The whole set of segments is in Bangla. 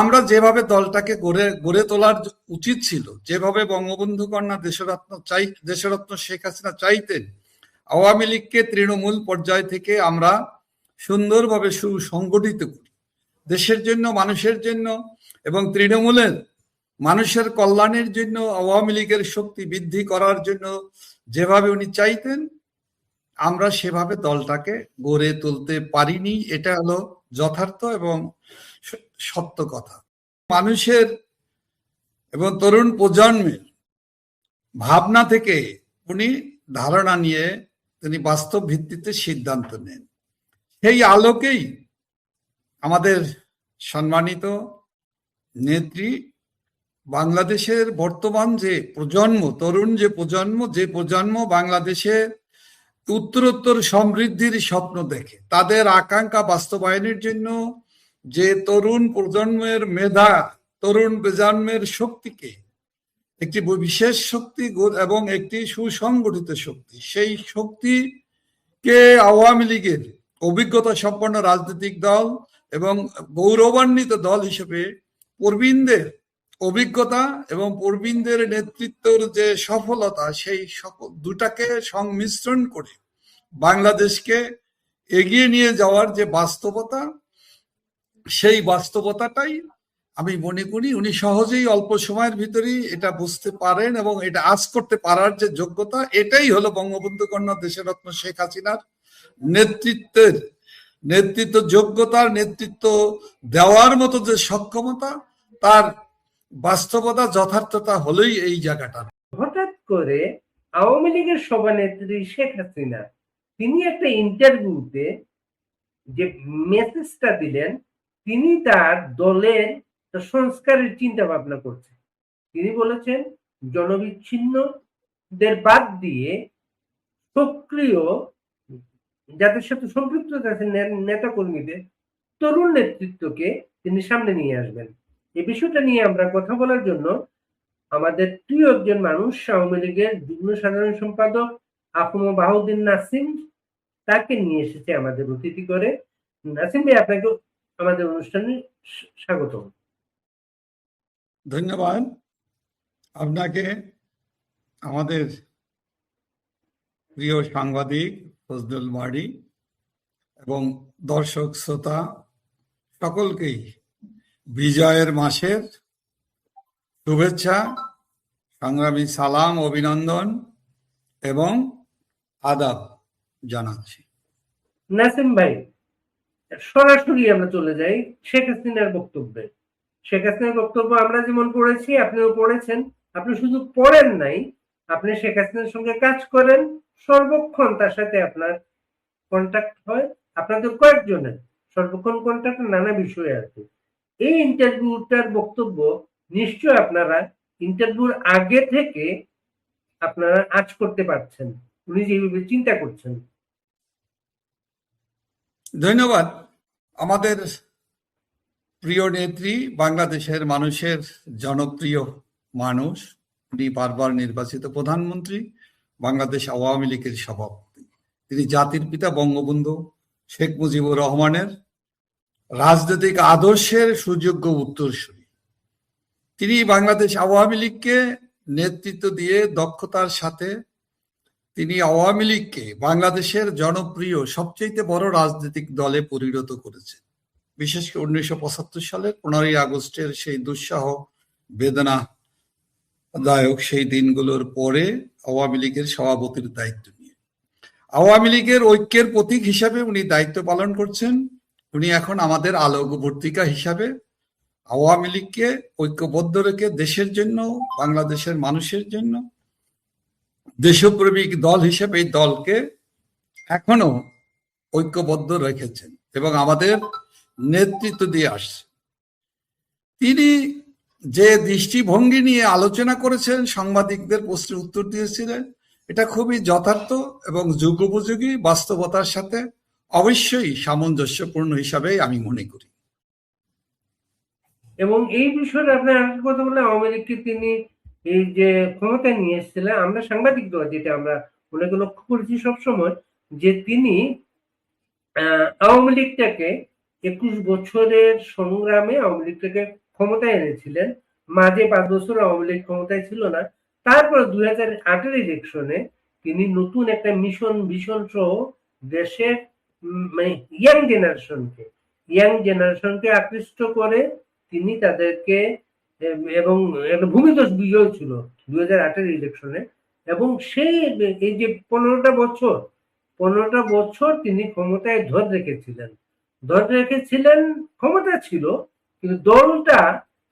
আমরা যেভাবে দলটাকে গড়ে তোলার উচিত ছিল, যেভাবে বঙ্গবন্ধু কন্যা দেশরত্ন শেখ হাসিনা চাইতেন, আওয়ামী লীগকে তৃণমূল পর্যায় থেকে আমরা সুন্দরভাবে সুসংগঠিত করি দেশের জন্য, মানুষের জন্য, এবং তৃণমূলের মানুষের কল্যাণের জন্য, আওয়ামী লীগের শক্তি বৃদ্ধি করার জন্য যেভাবে উনি চাইতেন, আমরা সেভাবে দলটাকে গড়ে তুলতে পারিনি। এটা হলো যথার্থ এবং সত্য কথা। মানুষের এবং তরুণ প্রজন্মের ভাবনা থেকে উনি ধারণা নিয়ে তিনি বাস্তব ভিত্তিতে সিদ্ধান্ত নেন। সেই আলোকেই আমাদের সম্মানিত নেত্রী বাংলাদেশের বর্তমান যে প্রজন্ম, তরুণ যে প্রজন্ম বাংলাদেশে উত্তরোত্তর সমৃদ্ধির স্বপ্ন দেখে, তাদের আকাঙ্ক্ষা বাস্তবায়নের জন্য যে তরুণ প্রজন্মের মেধা, তরুণ প্রজন্মের শক্তিকে একটি বিশেষ শক্তি এবং একটি সুসংগঠিত শক্তি, সেই শক্তিকে আওয়ামী লীগের অভিজ্ঞতা সম্পন্ন রাজনৈতিক দল এবং গৌরবান্বিত দল হিসেবে প্রবীণদের অভিজ্ঞতা এবং প্রবীণদের নেতৃত্বের যে সফলতা, সেই সকল দুটাকে সংমিশ্রণ করে বাংলাদেশকে এগিয়ে নিয়ে যাওয়ার যে বাস্তবতা, সেই বাস্তবতাটাই আমি মনে করি উনি সহজেই অল্প সময়ের ভিতরেই এটা বুঝতে পারেন এবং এটা আজ করতে পারার যে যোগ্যতা, এটাই হলো বঙ্গবন্ধু কন্যা দেশরত্ন শেখ হাসিনার নেতৃত্ব যোগ্যতার, নেতৃত্ব দেওয়ার মতো যে সক্ষমতা, তার বাস্তবতা, যথার্থতা হলেই এই জায়গাটা। হঠাৎ করে আওয়ামী লীগের সভানেত্রী শেখ হাসিনা তিনি একটা ইন্টারভিউতে যে মেসেজটা দিলেন, তিনি তার দলের সংস্কারের চিন্তা ভাবনা করছেন। তিনি বলেছেন জনবিচ্ছিন্নদের বাদ দিয়ে সক্রিয়, যাদের সাথে সম্পৃক্ত আছে নেতা কর্মীদের, তরুণ নেতৃত্বকে তিনি সামনে নিয়ে আসবেন। এই বিষয়টা নিয়ে আমরা কথা বলার জন্য আমাদের প্রিয় একজন মানুষ, আওয়ামী লীগের যুগ্ম সাধারণ সম্পাদক আফম বাহাউদ্দিন নাসিম, তাকে নিয়ে এসেছে আমাদের অতিথি করে। নাসিম ভাই, আপনাকে আমাদের অনুষ্ঠানে স্বাগত। ধন্যবাদ আপনাকে, আমাদের প্রিয় সাংবাদিক ফজলুল বাড়ি এবং দর্শক শ্রোতা সকলকেই বিজয়ের মাসের শুভেচ্ছা, সংগ্রামী সালাম, অভিনন্দন এবং আদাব জানাচ্ছি। নাসিম ভাই, সরাসরি আমরা চলে যাই শেখ হাসিনার বক্তব্যে। শেখ হাসিনার বক্তব্য আমরা যেমন পড়েছি, আপনিও পড়েছেন। আপনি শুধু পড়েন নাই, আপনি শেখ হাসিনার সঙ্গে কাজ করেন, সর্বক্ষণ তার সাথে আপনার কন্ট্যাক্ট হয়, আপনাদের কয়েকজনের সর্বক্ষণ কন্ট্যাক্ট নানা বিষয়ে আছে। এই ইন্টারভিউটার বক্তব্য নিশ্চয় আপনারা ইন্টারভিউর আগে থেকে আপনারা আজ করতে পারছেন, উনি যেভাবে চিন্তা করছেন। ধন্যবাদ। আমাদের প্রিয় নেত্রী, বাংলাদেশের মানুষের জনপ্রিয় মানুষ, উনি বারবার নির্বাচিত প্রধানমন্ত্রী, বাংলাদেশ আওয়ামী লীগের সভাপতি, তিনি জাতির পিতা বঙ্গবন্ধু শেখ মুজিবুর রহমানের রাজনৈতিক আদর্শের সুযোগ্য উত্তরসূরি। তিনি বাংলাদেশ আওয়ামী লীগকে নেতৃত্ব দিয়ে দক্ষতার সাথে তিনি আওয়ামী লীগকে বাংলাদেশের জনপ্রিয় সবচেয়ে বড় রাজনৈতিক দলে পরিণত করেছেন। বিশেষ করে 1975 সালের 15ই আগস্টের সেই দুঃসহ বেদনাদায়ক সেই দিনগুলোর পরে আওয়ামী লীগের সভাপতির দায়িত্ব নিয়ে আওয়ামী লীগের ঐক্যের প্রতীক হিসাবে উনি দায়িত্ব পালন করছেন। উনি এখন আমাদের আলোকবর্তিকা হিসাবে আওয়ামী লীগকে ঐক্যবদ্ধ রেখে দেশের জন্য, বাংলাদেশের মানুষের জন্য দেশপ্রেমিক দল হিসেবে এই দলকে এখনো ঐক্যবদ্ধ রেখেছেন এবং আমাদের নেতৃত্ব দিয়ে আসছে। তিনি যে দৃষ্টিভঙ্গি নিয়ে আলোচনা করেছেন, সাংবাদিকদের প্রশ্নের উত্তর দিয়েছিলেন, এটা খুবই যথার্থ এবং যুগোপযোগী, বাস্তবতার সাথে অবশ্যই সামঞ্জস্যপূর্ণ হিসাবে আমি মনে করি। এবং এই বিষয়ে আপনার কথা বলে, আওয়ামী লীগকে তিনি এই যে ক্ষমতায় নিয়ে এসেছিলেন, আমরা সাংবাদিক দল যেটা আমরা ওনাকে লক্ষ্য করেছি সবসময়, যে তিনি আওয়ামী লীগটাকে 21 বছরের সংগ্রামে আওয়ামী লীগটাকে ক্ষমতায় এনেছিলেন, মাঝে 5 বছর আওয়ামী লীগ ক্ষমতায় ছিল না। তারপর 2008-এর ইলেকশনে তিনি নতুন একটা মিশন ভিশন সহ দেশের মানে ইয়াং জেনারেশনকে আকৃষ্ট করে তিনি তাদেরকে এবং একটা ভূমিধস বিজয় ছিল 2008-এর ইলেকশনে। এবং সেই এই যে 15টা বছর তিনি ক্ষমতায় ধরে রেখেছিলেন, ক্ষমতা ছিল, কিন্তু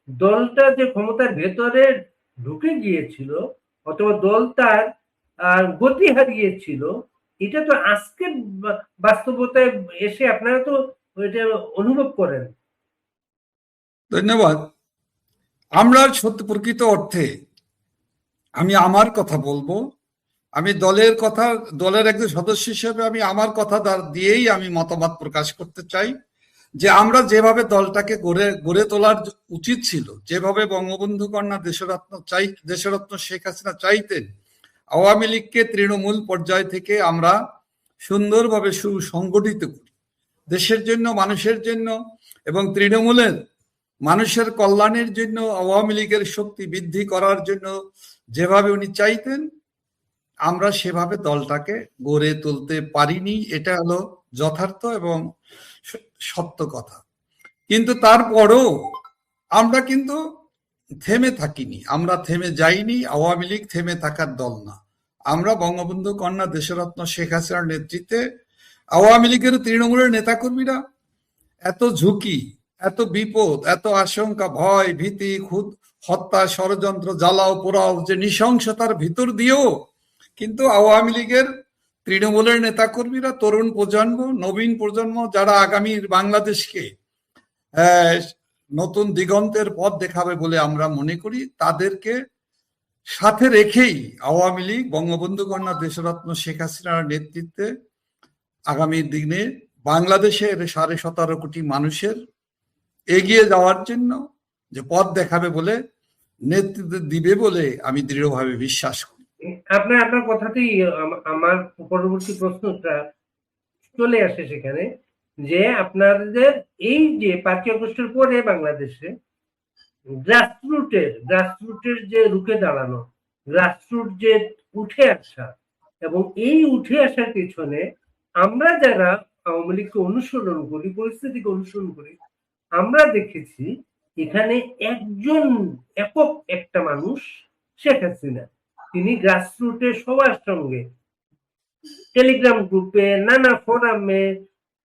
দলটা যে ক্ষমতার ভেতরে ঢুকে গিয়েছিল অথবা দল তার গতি হারিয়েছিল, এটা তো আজকের বাস্তবতায় এসে আপনারা তো এটা অনুভব করেন। ধন্যবাদ। আমরা সত্যি প্রকৃত অর্থে, আমি আমার কথা বলবো, আমি দলের একজন সদস্য হিসেবে আমি আমার কথা দিয়েই আমি মতামত প্রকাশ করতে চাই যে আমরা যেভাবে দলটাকে গড়ে তোলার উচিত ছিল, যেভাবে বঙ্গবন্ধু কন্যা দেশরত্ন শেখ হাসিনা চাইতেন, আওয়ামী লীগকে তৃণমূল পর্যায় থেকে আমরা সুন্দরভাবে সুসংগঠিত করি দেশের জন্য, মানুষের জন্য, এবং তৃণমূলের মানুষের কল্যাণের জন্য, আওয়ামী লীগের শক্তি বৃদ্ধি করার জন্য যেভাবে উনি চাইতেন, আমরা সেভাবে দলটাকে গড়ে তুলতে পারিনি। এটা হলো যথার্থ এবং সত্য কথা। কিন্তু তারপরও আমরা কিন্তু থেমে থাকিনি, আমরা থেমে যাইনি। আওয়ামী লীগ থেমে থাকার দল না। আমরা বঙ্গবন্ধু কন্যা দেশরত্ন শেখ হাসিনার নেতৃত্বে আওয়ামী লীগের তৃণমূলের নেতাকর্মীরা এত ঝুঁকি, এত বিপদ, এত আশঙ্কা, ভয়, ভীতি, হত্যা, ষড়যন্ত্র, জ্বালাও পোড়াও, যে নৃশংসতার ভিতর দিয়েও কিন্তু আওয়ামী লীগের তৃণমূলের নেতাকর্মীরা, তরুণ প্রজন্ম, নবীন প্রজন্ম, যারা আগামীর বাংলাদেশকে নতুন দিগন্তের পথ দেখাবে বলে আমরা মনে করি, তাদেরকে সাথে রেখেই আওয়ামী লীগ বঙ্গবন্ধু কন্যা দেশরত্ন শেখ হাসিনার নেতৃত্বে আগামী দিনে বাংলাদেশের 17.5 কোটি মানুষের এগিয়ে যাওয়ার জন্য যে পথ দেখাবে বলে, নেতৃত্ব দিবে বলে আমি দৃঢ়ভাবে বিশ্বাস করি। আপনার কথাতেই আমার পরবর্তী প্রশ্নটা চলে আসে সেখানে, যে আপনাদের এই যে 5ই আগস্টের পরে বাংলাদেশে গ্রাসরুটের যে রুখে দাঁড়ানো, গ্রাসরুট যে উঠে আসা, এবং এই উঠে আসার পেছনে আমরা যারা আওয়ামী লীগকে অনুসরণ করি, পরিস্থিতিকে অনুসরণ করি, আমরা দেখেছি এখানে একজন একক একটা মানুষ, শেখ হাসিনা, তিনি গ্রাসরুটে সবার সঙ্গে টেলিগ্রাম গ্রুপে, নানা ফোরামে,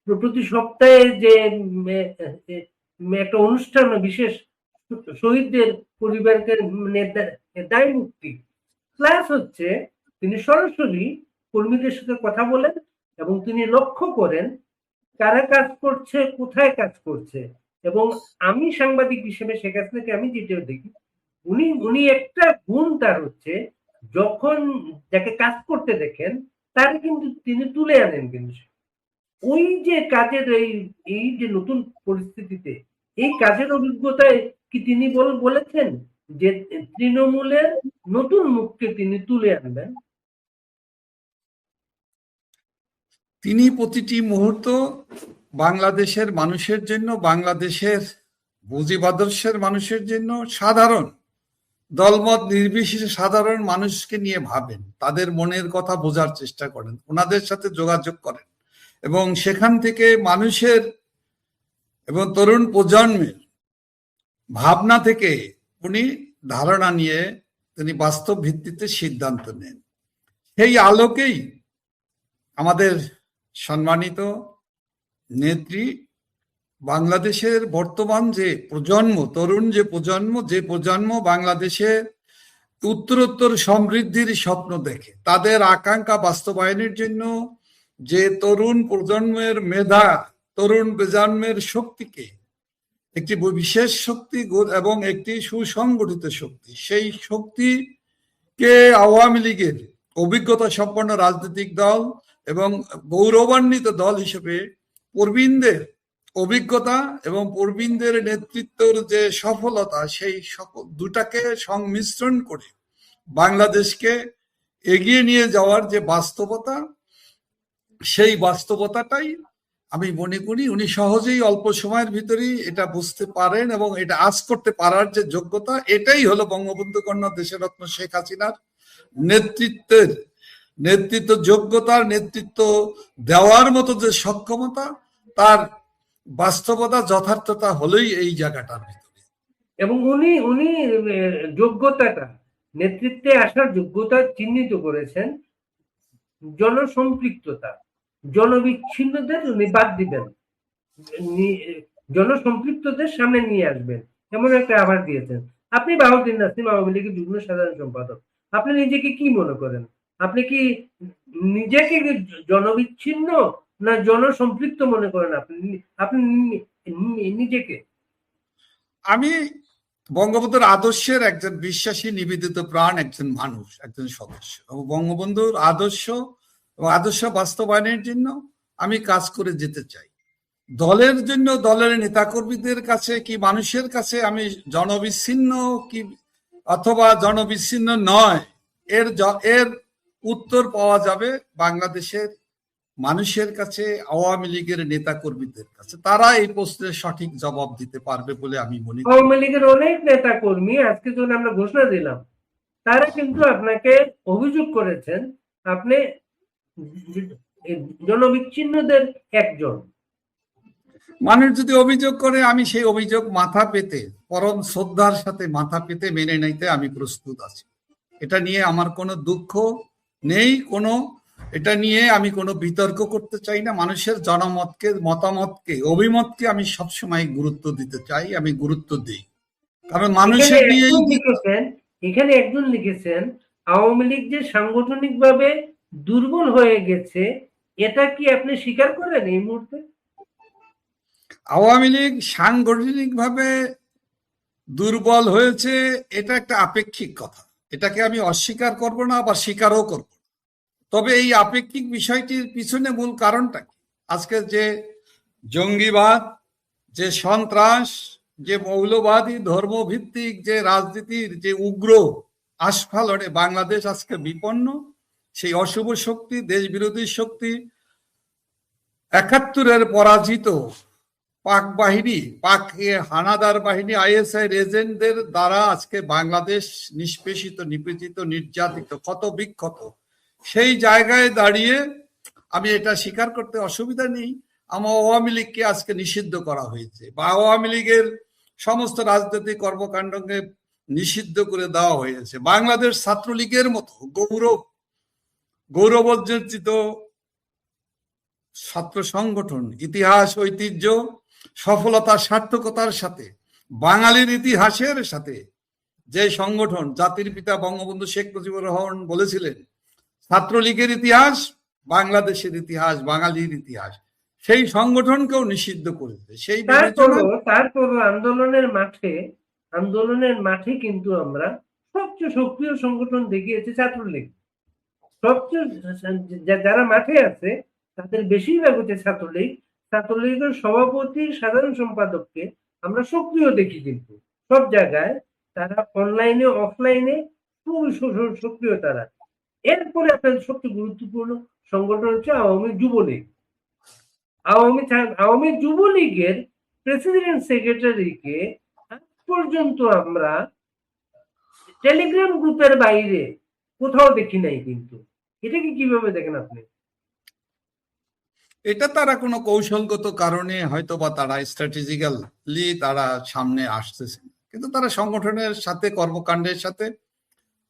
প্রতি সপ্তাহে যে একটা অনুষ্ঠান, বিশেষ শহীদদের পরিবারকে দায় মুক্তি, প্লাস হচ্ছে তিনি সরাসরি কর্মীদের সাথে কথা বলেন এবং তিনি লক্ষ্য করেন কারা কাজ করছে, কোথায় কাজ করছে। এবং আমি সাংবাদিক হিসেবে শেখ হাসিনাকে আমি যেটা দেখি, উনি একটা গুণ তার হচ্ছে, যখন যাকে কাজ করতে দেখেন তার কিন্তু তিনি তুলে আনেন। কিন্তু ওই যে কাজের এই যে নতুন পরিস্থিতিতে এই কাজের অভিজ্ঞতায় কি তিনি বলেছেন যে তৃণমূলের নতুন মুখকে তিনি তুলে আনবেন? তিনি প্রতিটি মুহূর্ত বাংলাদেশের মানুষের জন্য, বাংলাদেশের মুজিব আদর্শের মানুষের জন্য, সাধারণ দলমত নির্বিশেষে সাধারণ মানুষকে নিয়ে ভাবেন, তাদের মনের কথা বোঝার চেষ্টা করেন, ওনাদের সাথে যোগাযোগ করেন, এবং সেখান থেকে মানুষের এবং তরুণ প্রজন্মের ভাবনা থেকে উনি ধারণা নিয়ে তিনি বাস্তব ভিত্তিতে সিদ্ধান্ত নেন। সেই আলোকেই আমাদের সম্মানিত নেত্রী বাংলাদেশের বর্তমান যে প্রজন্ম, তরুণ যে প্রজন্ম বাংলাদেশের উত্তরোত্তর সমৃদ্ধির স্বপ্ন দেখে, তাদের আকাঙ্ক্ষা বাস্তবায়নের জন্য যে তরুণ প্রজন্মের মেধা, তরুণ প্রজন্মের শক্তিকে একটি বিশেষ শক্তি এবং একটি সুসংগঠিত শক্তি, সেই শক্তিকে আওয়ামী লীগের অভিজ্ঞতা সম্পন্ন রাজনৈতিক দল এবং গৌরবান্বিত দল হিসেবে প্রবীণদের অভিজ্ঞতা এবং প্রবীণদের নেতৃত্বের যে সফলতা, সেই দুটাকে সংমিশ্রণ করে বাংলাদেশকে এগিয়ে নিয়ে যাওয়ার যে বাস্তবতা, সেই বাস্তবতাটাই আমি মনে করি উনি সহজেই অল্প সময়ের ভিতরেই এটা বুঝতে পারেন এবং এটা আজ করতে পারার যে যোগ্যতা, এটাই হলো বঙ্গবন্ধু কন্যা দেশরত্ন শেখ হাসিনার নেতৃত্ব যোগ্যতার, নেতৃত্ব দেওয়ার মতো যে সক্ষমতা, তার বাস্তবতা যথার্থতা হলোই এই জায়গাটার ভিতরে। এবং উনি উনি যোগ্যতাটা, নেতৃত্বে আসার যোগ্যতা চিহ্নিত করেছেন জনসম্পৃক্ততা। জনবিচ্ছিন্নদের উনি বাদ দিবেন, জনসম্পৃক্তদের সামনে নিয়ে আসবেন, এমন একটা আভাস দিয়েছেন। আপনি বাহাউদ্দিন নাসিম, আওয়ামী লীগের যুগ্ম সাধারণ সম্পাদক, আপনি নিজেকে কি মনে করেন? আপনি কি নিজেকে জনবিচ্ছিন্ন না জনসম্পৃক্ত মনে করেন? আপনি নিজেকে? আমি বঙ্গবন্ধুর আদর্শের একজন বিশ্বাসী, নিবেদিত প্রাণ একজন মানুষ, একজন সদস্য, এবং বঙ্গবন্ধুর আদর্শ এবং আদর্শ বাস্তবায়নের জন্য আমি কাজ করে যেতে চাই। দলের জন্য, দলের নেতাকর্মীদের কাছে কি মানুষের কাছে আমি জনবিচ্ছিন্ন কি অথবা জনবিচ্ছিন্ন নয়, এর উত্তর পাওয়া যাবে বাংলাদেশের মানুষের কাছে, আওয়ামী লীগের নেতা কর্মীদের কাছে। তারা এই প্রশ্নের সঠিক জবাব দিতে পারবে বলে আমি মনে করি। আওয়ামী লীগের অনেক নেতা কর্মী, আজকে যখন আমরা ঘোষণা দিলাম, তারা কিন্তু আপনাকে অভিযোগ করেছেন আপনি জনবিচ্ছিন্নদের একজন। মানুষ যদি অভিযোগ করে, আমি সেই অভিযোগ মাথা পেতে, পরম শ্রদ্ধার সাথে মাথা পেতে মেনে নিতে আমি প্রস্তুত আছি। এটা নিয়ে আমার কোনো দুঃখ নেই, এটা নিয়ে আমি কোনো বিতর্ক করতে চাই না। মানুষের জনমতকে, মতামতকে, অভিমতকে আমি সবসময় গুরুত্ব দিতে চাই, আমি গুরুত্ব দিই, কারণ মানুষের নিয়েই। এখানে একজন লিখেছেন আওয়ামী লীগ যে সাংগঠনিকভাবে দুর্বল হয়ে গেছে, এটা কি আপনি স্বীকার করেন এই মুহূর্তে? আওয়ামী লীগ সাংগঠনিকভাবে দুর্বল হয়েছে, এটা একটা আপেক্ষিক কথা। এটাকে আমি অস্বীকার করব না, আবার স্বীকারও করব। তবে এই আপেক্ষিক বিষয়টির পিছনে মূল কারণটা কি? আজকে যে জঙ্গিবাদ, যে সন্ত্রাস, যে মৌলবাদী ধর্মভিত্তিক যে রাজনীতির যে উগ্র আস্ফালনে বাংলাদেশ আজকে বিপন্ন, সেই অশুভ শক্তি, দেশ বিরোধী শক্তি, ৭১-এর পরাজিত পাক বাহিনী, পাক হানাদার বাহিনী, আইএসআই এজেন্টদের দ্বারা আজকে বাংলাদেশ নিষ্পেষিত, নিপীড়িত, নির্যাতিত, ক্ষত বিক্ষত। সেই জায়গায় দাঁড়িয়ে আমি এটা স্বীকার করতে অসুবিধা নেই, আমার আওয়ামী লীগকে আজকে নিষিদ্ধ করা হয়েছে, বা আওয়ামী লীগের সমস্ত রাজনৈতিক কর্মকাণ্ডকে নিষিদ্ধ করে দেওয়া হয়েছে। বাংলাদেশ ছাত্রলীগের মতো গৌরবোজ্জ্বলিত ছাত্র সংগঠন, ইতিহাস, ঐতিহ্য, সফলতা, সার্থকতার সাথে, বাঙালির ইতিহাসের সাথে যে সংগঠন, জাতির পিতা বঙ্গবন্ধু শেখ মুজিবুর রহমান বলেছিলেন ছাত্রলীগের ইতিহাস বাংলাদেশের ইতিহাস, বাঙালির ইতিহাস, সেই সংগঠনকেও নিষিদ্ধ করেছে। সেই তারপর আন্দোলনের মাঠে কিন্তু আমরা সবচেয়ে সক্রিয় সংগঠন দেখিয়েছে ছাত্রলীগ। সবচেয়ে যারা মাঠে আছে তাদের বেশিরভাগ হচ্ছে ছাত্রলীগ। ছাত্রলীগের সভাপতি, সাধারণ সম্পাদককে আমরা সক্রিয় দেখি, কিন্তু সব জায়গায় তারা অনলাইনে, অফলাইনে খুবই সক্রিয় তারা। এরপরে আপনাদের সবচেয়ে গুরুত্বপূর্ণ সংগঠন হচ্ছে আওয়ামী যুবলীগ। আওয়ামী যুবলীগের প্রেসিডেন্ট সেক্রেটারিকে আজ পর্যন্ত আমরা টেলিগ্রাম গ্রুপের বাইরে কোথাও দেখি নাই। কিন্তু এটাকে কিভাবে দেখেন আপনি? এটা তারা কোনো কৌশলগত কারণে হয়তো বা তারা স্ট্র্যাটেজিক্যালি তারা সামনে আসতেছে, কিন্তু তারা সংগঠনের সাথে, কর্মকাণ্ডের সাথে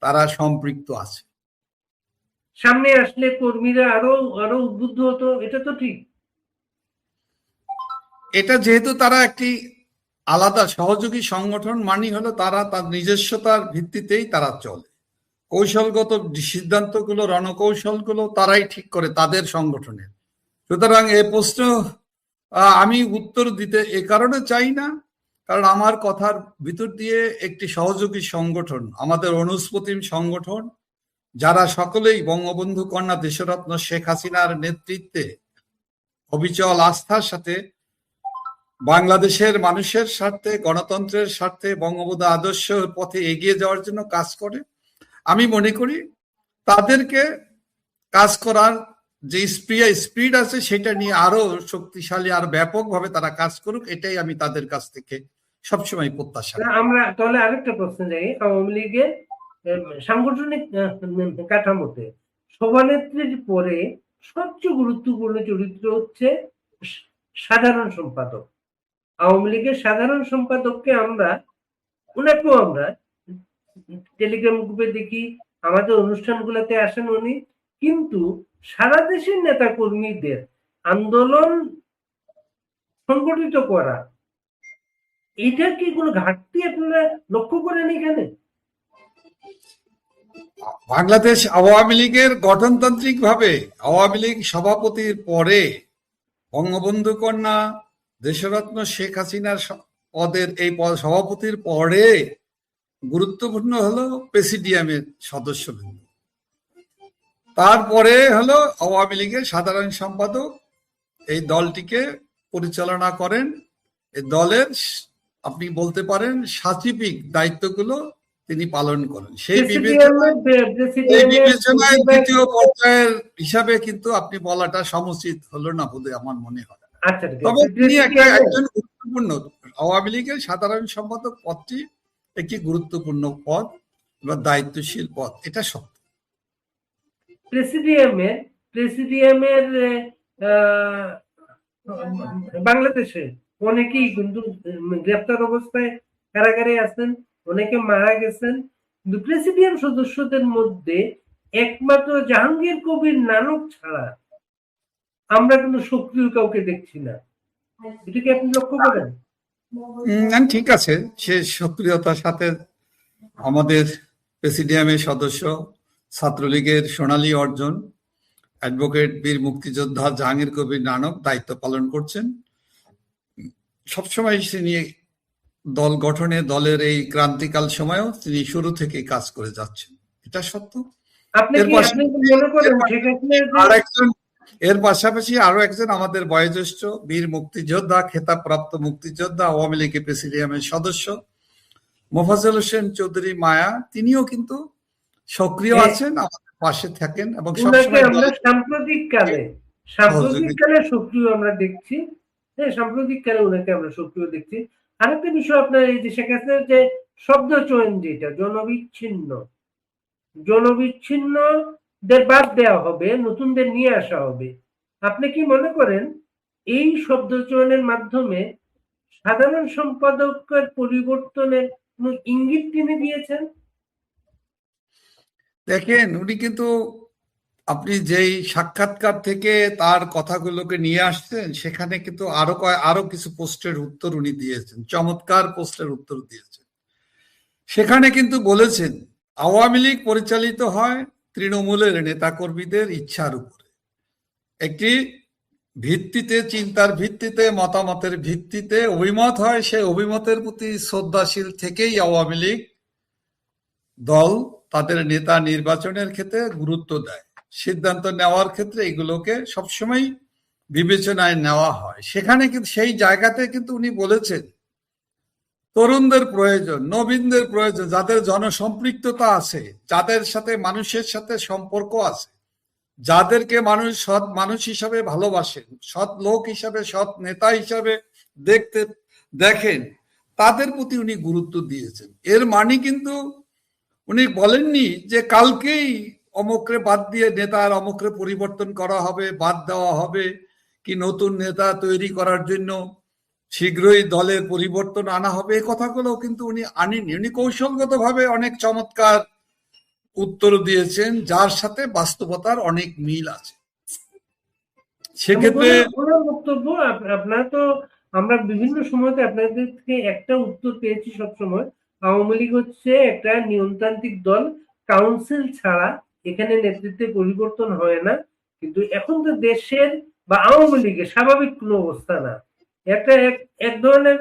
তারা সম্পৃক্ত আছে। সামনে আসলে কর্মীরা আরো উদ্বুদ্ধ হতো, এটা তো ঠিক। এটা যেহেতু তারা একটি আলাদা সহযোগী সংগঠন, মানি হলো তারা তার নিজস্বতার ভিত্তিতেই তারা চলে। কৌশলগত সিদ্ধান্তগুলো, রণকৌশলগুলো তারাই ঠিক করে তাদের সংগঠনের। সুতরাং এ প্রশ্ন আমি উত্তর দিতে এ কারণে চাই না, কারণ আমার কথার ভিতর দিয়ে একটি সহযোগী সংগঠন, আমাদের অনুস্পতিম সংগঠন, যারা সকলেই বঙ্গবন্ধু কন্যা দেশরত্ন শেখ হাসিনার নেতৃত্বে অবিচল আস্থার সাথে বাংলাদেশের মানুষের স্বার্থে, গণতন্ত্রের স্বার্থে, বঙ্গবন্ধু আদর্শের পথে এগিয়ে যাওয়ার জন্য কাজ করে। আমি মনে করি তাদেরকে কাজ করার যে স্পিড আছে সেটা নিয়ে আরো শক্তিশালী আর ব্যাপকভাবে তারা কাজ করুক, এটাই আমি তাদের কাছ থেকে সবসময় প্রত্যাশা করি। আমরা তাহলে আরেকটা প্রশ্ন যাই, আওয়ামী লীগের সাংগঠনিক কাঠামোতে সভানেত্রীর পরে সবচেয়ে গুরুত্বপূর্ণ চরিত্র হচ্ছে সাধারণ সম্পাদক। আওয়ামী লীগের সাধারণ সম্পাদককে ওনাকেও আমরা টেলিগ্রাম গ্রুপে দেখি, আমাদের অনুষ্ঠানগুলোতে আসেন উনি, কিন্তু সারা দেশের নেতা কর্মীদের আন্দোলন সংগঠিত করা, এটা কি কোনো ঘাটতি আপনারা লক্ষ্য করেন এখানে? বাংলাদেশ আওয়ামী লীগের গঠনতান্ত্রিক ভাবে আওয়ামী লীগ সভাপতির পরে বঙ্গবন্ধু কন্যা দেশরত্ন শেখ হাসিনার পদের এই সভাপতির পরে গুরুত্বপূর্ণ হলো প্রেসিডিয়ামের সদস্যবৃন্দ, তারপরে হলো আওয়ামী লীগের সাধারণ সম্পাদক এই দলটিকে পরিচালনা করেন। এই দলের আপনি বলতে পারেন সাচিবিক দায়িত্বগুলো তিনি পালন করেন। সেই বিবেচনায় দ্বিতীয় পর্যায়ের হিসাবে কিন্তু আপনি বলাটা সমুচিত হলো না বলে আমার মনে হয়। তবে তিনি একজন গুরুত্বপূর্ণ, আওয়ামী লীগের সাধারণ সম্পাদক পদটি একটি গুরুত্বপূর্ণ পদ বা দায়িত্বশীল পদ, এটা সত্য। প্রেসিডিয়ামের বাংলাদেশে অনেকেই কিন্তু গ্রেপ্তার অবস্থায় কারাগারে আছেন, অনেকে মারা গেছেন, কিন্তু প্রেসিডিয়াম সদস্যদের মধ্যে একমাত্র জাহাঙ্গীর কবির নানক ছাড়া আমরা কিন্তু সক্রিয় কাউকে দেখছি না। এটা কি আপনি লক্ষ্য করেন? ঠিক আছে, সে সক্রিয়তার সাথে আমাদের প্রেসিডিয়ামের সদস্য ছাত্রলীগের সোনালী অর্জন অ্যাডভোকেট বীর মুক্তিযোদ্ধা জাহাঙ্গীর কবির নানক দায়িত্ব পালন করছেন। সবসময় তিনি দল গঠনে, দলের এই ক্রান্তিকাল সময়েও তিনি শুরু থেকে কাজ করে যাচ্ছেন, এটা সত্য। এর পাশাপাশি আরো একজন আমাদের বয়োজ্যেষ্ঠ বীর মুক্তিযোদ্ধা, খেতাবপ্রাপ্ত মুক্তিযোদ্ধা, আওয়ামী লীগের প্রেসিডিয়ামের সদস্য মোফাজ্জল হোসেন চৌধুরী মায়া, তিনিও কিন্তু সক্রিয় আছেন, আমাদের পাশে থাকেন এবং সাম্প্রতিককালে সক্রিয় আমরা দেখছি। হ্যাঁ, সাম্প্রতিককালে ওনাকে আমরা সক্রিয় দেখছি। আরেকটা বিষয়, আপনার এই যে শেখ হাসিনার যে শব্দ চয়ন, যেটা জনবিচ্ছিন্নদের বাদ দেওয়া হবে, নতুনদের নিয়ে আসা হবে, আপনি কি মনে করেন এই শব্দ চয়নের মাধ্যমে সাধারণ সম্পাদকের পরিবর্তনের কোন ইঙ্গিত তিনি দিয়েছেন? দেখেন, উনি কিন্তু আপনি যেই সাক্ষাৎকার থেকে তার কথাগুলোকে নিয়ে আসছেন, সেখানে কিন্তু আরো কিছু পোস্টের উত্তর উনি দিয়েছেন, চমৎকার পোস্টের উত্তর দিয়েছেন। সেখানে কিন্তু বলেছেন আওয়ামী লীগ পরিচালিত হয় তৃণমূলের নেতাকর্মীদের ইচ্ছার উপরে, একটি ভিত্তিতে, চিন্তার ভিত্তিতে, মতামতের ভিত্তিতে অভিমত হয়, সেই অভিমতের প্রতি শ্রদ্ধাশীল থেকেই আওয়ামী লীগ দল তাদের নেতা নির্বাচনের ক্ষেত্রে গুরুত্ব দেয়, সিদ্ধান্ত নেওয়ার ক্ষেত্রে এগুলোকে সবসময় বিবেচনায় নেওয়া হয়। সেখানে কিন্তু সেই জায়গাতে কিন্তু উনি বলেছেন তরুণদের প্রয়োজন, নবীনদের প্রয়োজন, যাদের জনসম্পৃক্ততা আছে, যাদের সাথে মানুষের সাথে সম্পর্ক আছে, যাদেরকে মানুষ সৎ মানুষ হিসাবে ভালোবাসেন, সৎ লোক হিসাবে, সৎ নেতা হিসাবে দেখেন, তাদের প্রতি উনি গুরুত্ব দিয়েছেন। এর মানে কিন্তু উনি বলেননি যে কালকেই অমুকরে বাদ দিয়ে নেতার অমুকরে পরিবর্তন করা হবে, বাদ দেওয়া হবে, কি নতুন নেতা তৈরি করার জন্য শীঘ্রই দলের পরিবর্তন আনা হবে, এই কথাগুলো কিন্তু উনি আনেননি। উনি কৌশলগতভাবে অনেক চমৎকার উত্তর দিয়েছেন, যার সাথে বাস্তবতার অনেক মিল আছে। সেক্ষেত্রে বক্তব্য আপনার তো আমরা বিভিন্ন সময়তে আপনাদের থেকে একটা উত্তর পেয়েছি সবসময়, আওয়ামী লীগ হচ্ছে একটা নিয়মতান্ত্রিক দল, কাউন্সিল ছাড়া এখানে নেতৃত্বে পরিবর্তন হয় না। কিন্তু এখন তো দেশের বা আওয়ামী লীগের স্বাভাবিক কোনো অবস্থা না, একটা এক ধরনের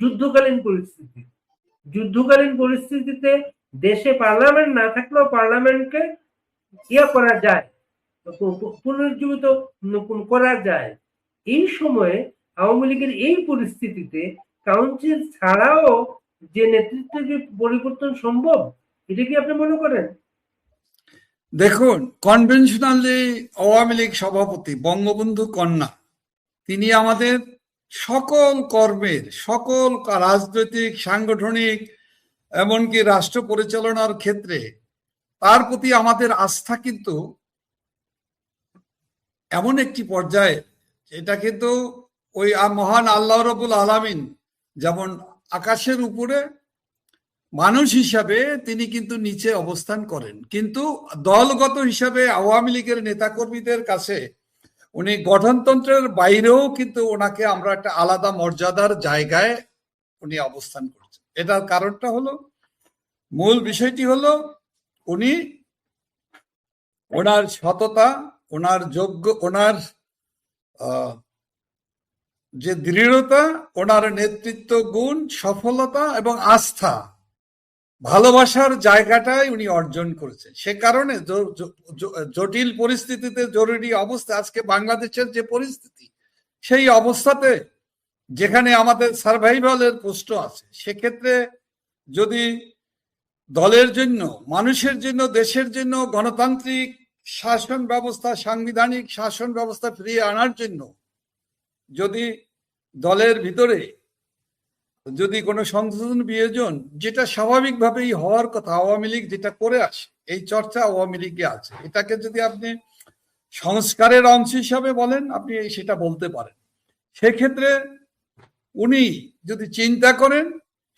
যুদ্ধকালীন পরিস্থিতিতে দেশে পার্লামেন্ট না থাকলেও পার্লামেন্টকে করা যায়, পুনর্জীবিত করা যায়। এই সময়ে আওয়ামী লীগের এই পরিস্থিতিতে কাউন্সিল ছাড়াও যে নেতৃত্বের পরিবর্তন সম্ভব, এটা কি আপনি মনে করেন? দেখুন, কনভেনশনালি আওয়ামী লীগ সভাপতি বঙ্গবন্ধু কন্যা তিনি আমাদের সকল কর্মের, সকল রাজনৈতিক, সাংগঠনিক, এমনকি রাষ্ট্র পরিচালনার ক্ষেত্রে তার প্রতি আমাদের আস্থা কিন্তু এমন একটি পর্যায়ে, এটা কিন্তু ওই মহান আল্লাহ রাব্বুল আলামিন যেমন আকাশের উপরে, মানুষ হিসাবে তিনি কিন্তু নিচে অবস্থান করেন, কিন্তু দলগত হিসাবে আওয়ামী লীগের নেতাকর্মীদের কাছে উনি গঠনতন্ত্রের বাইরেও কিন্তু ওনাকে আমরা একটা আলাদা মর্যাদার জায়গায় উনি অবস্থান করছেন। এটার কারণটা হলো, মূল বিষয়টি হলো উনি ওনার সততা, ওনার যোগ্য, ওনার যে দৃঢ়তা, ওনার নেতৃত্ব গুণ, সফলতা এবং আস্থা, ভালোবাসার জায়গাটাই উনি অর্জন করেছেন। সে কারণে জটিল পরিস্থিতিতে, জরুরি অবস্থা, আজকে বাংলাদেশের যে পরিস্থিতি, সেই অবস্থাতে যেখানে আমাদের সার্ভাইভালের প্রশ্ন আছে, সেক্ষেত্রে যদি দলের জন্য, মানুষের জন্য, দেশের জন্য গণতান্ত্রিক শাসন ব্যবস্থা, সাংবিধানিক শাসন ব্যবস্থা ফিরিয়ে আনার জন্য যদি দলের ভিতরে যদি কোনো সংশোধন বিয়োজন, যেটা স্বাভাবিকভাবেই হওয়ার কথা, আওয়ামী লীগ যেটা করে আসে, এই চর্চা আওয়ামী লীগে আছে, এটাকে যদি আপনি সংস্কারের অংশ হিসাবে বলেন, আপনি সেটা বলতে পারেন। সেক্ষেত্রে উনি যদি চিন্তা করেন,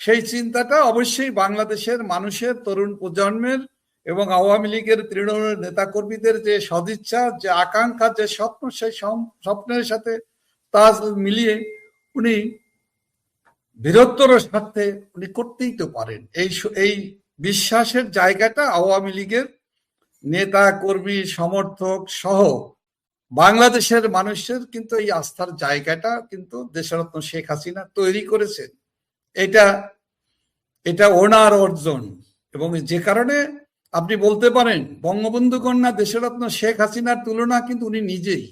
সেই চিন্তাটা অবশ্যই বাংলাদেশের মানুষের, তরুণ প্রজন্মের এবং আওয়ামী লীগের তৃণমূল নেতাকর্মীদের যে সদিচ্ছা, যে আকাঙ্ক্ষা, যে স্বপ্ন, সেই স্বপ্নের সাথে তা মিলিয়ে উনি বৃহত্তর স্বার্থে উনি করতেই তো পারেন। এই বিশ্বাসের জায়গাটা আওয়ামী লীগের নেতা কর্মী, সমর্থক সহ বাংলাদেশের মানুষের কিন্তু এই আস্থার জায়গাটা কিন্তু দেশরত্ন শেখ হাসিনা তৈরি করেছেন। এটা ওনার অর্জন, এবং যে কারণে আপনি বলতে পারেন বঙ্গবন্ধু কন্যা দেশরত্ন শেখ হাসিনার তুলনা কিন্তু উনি নিজেই,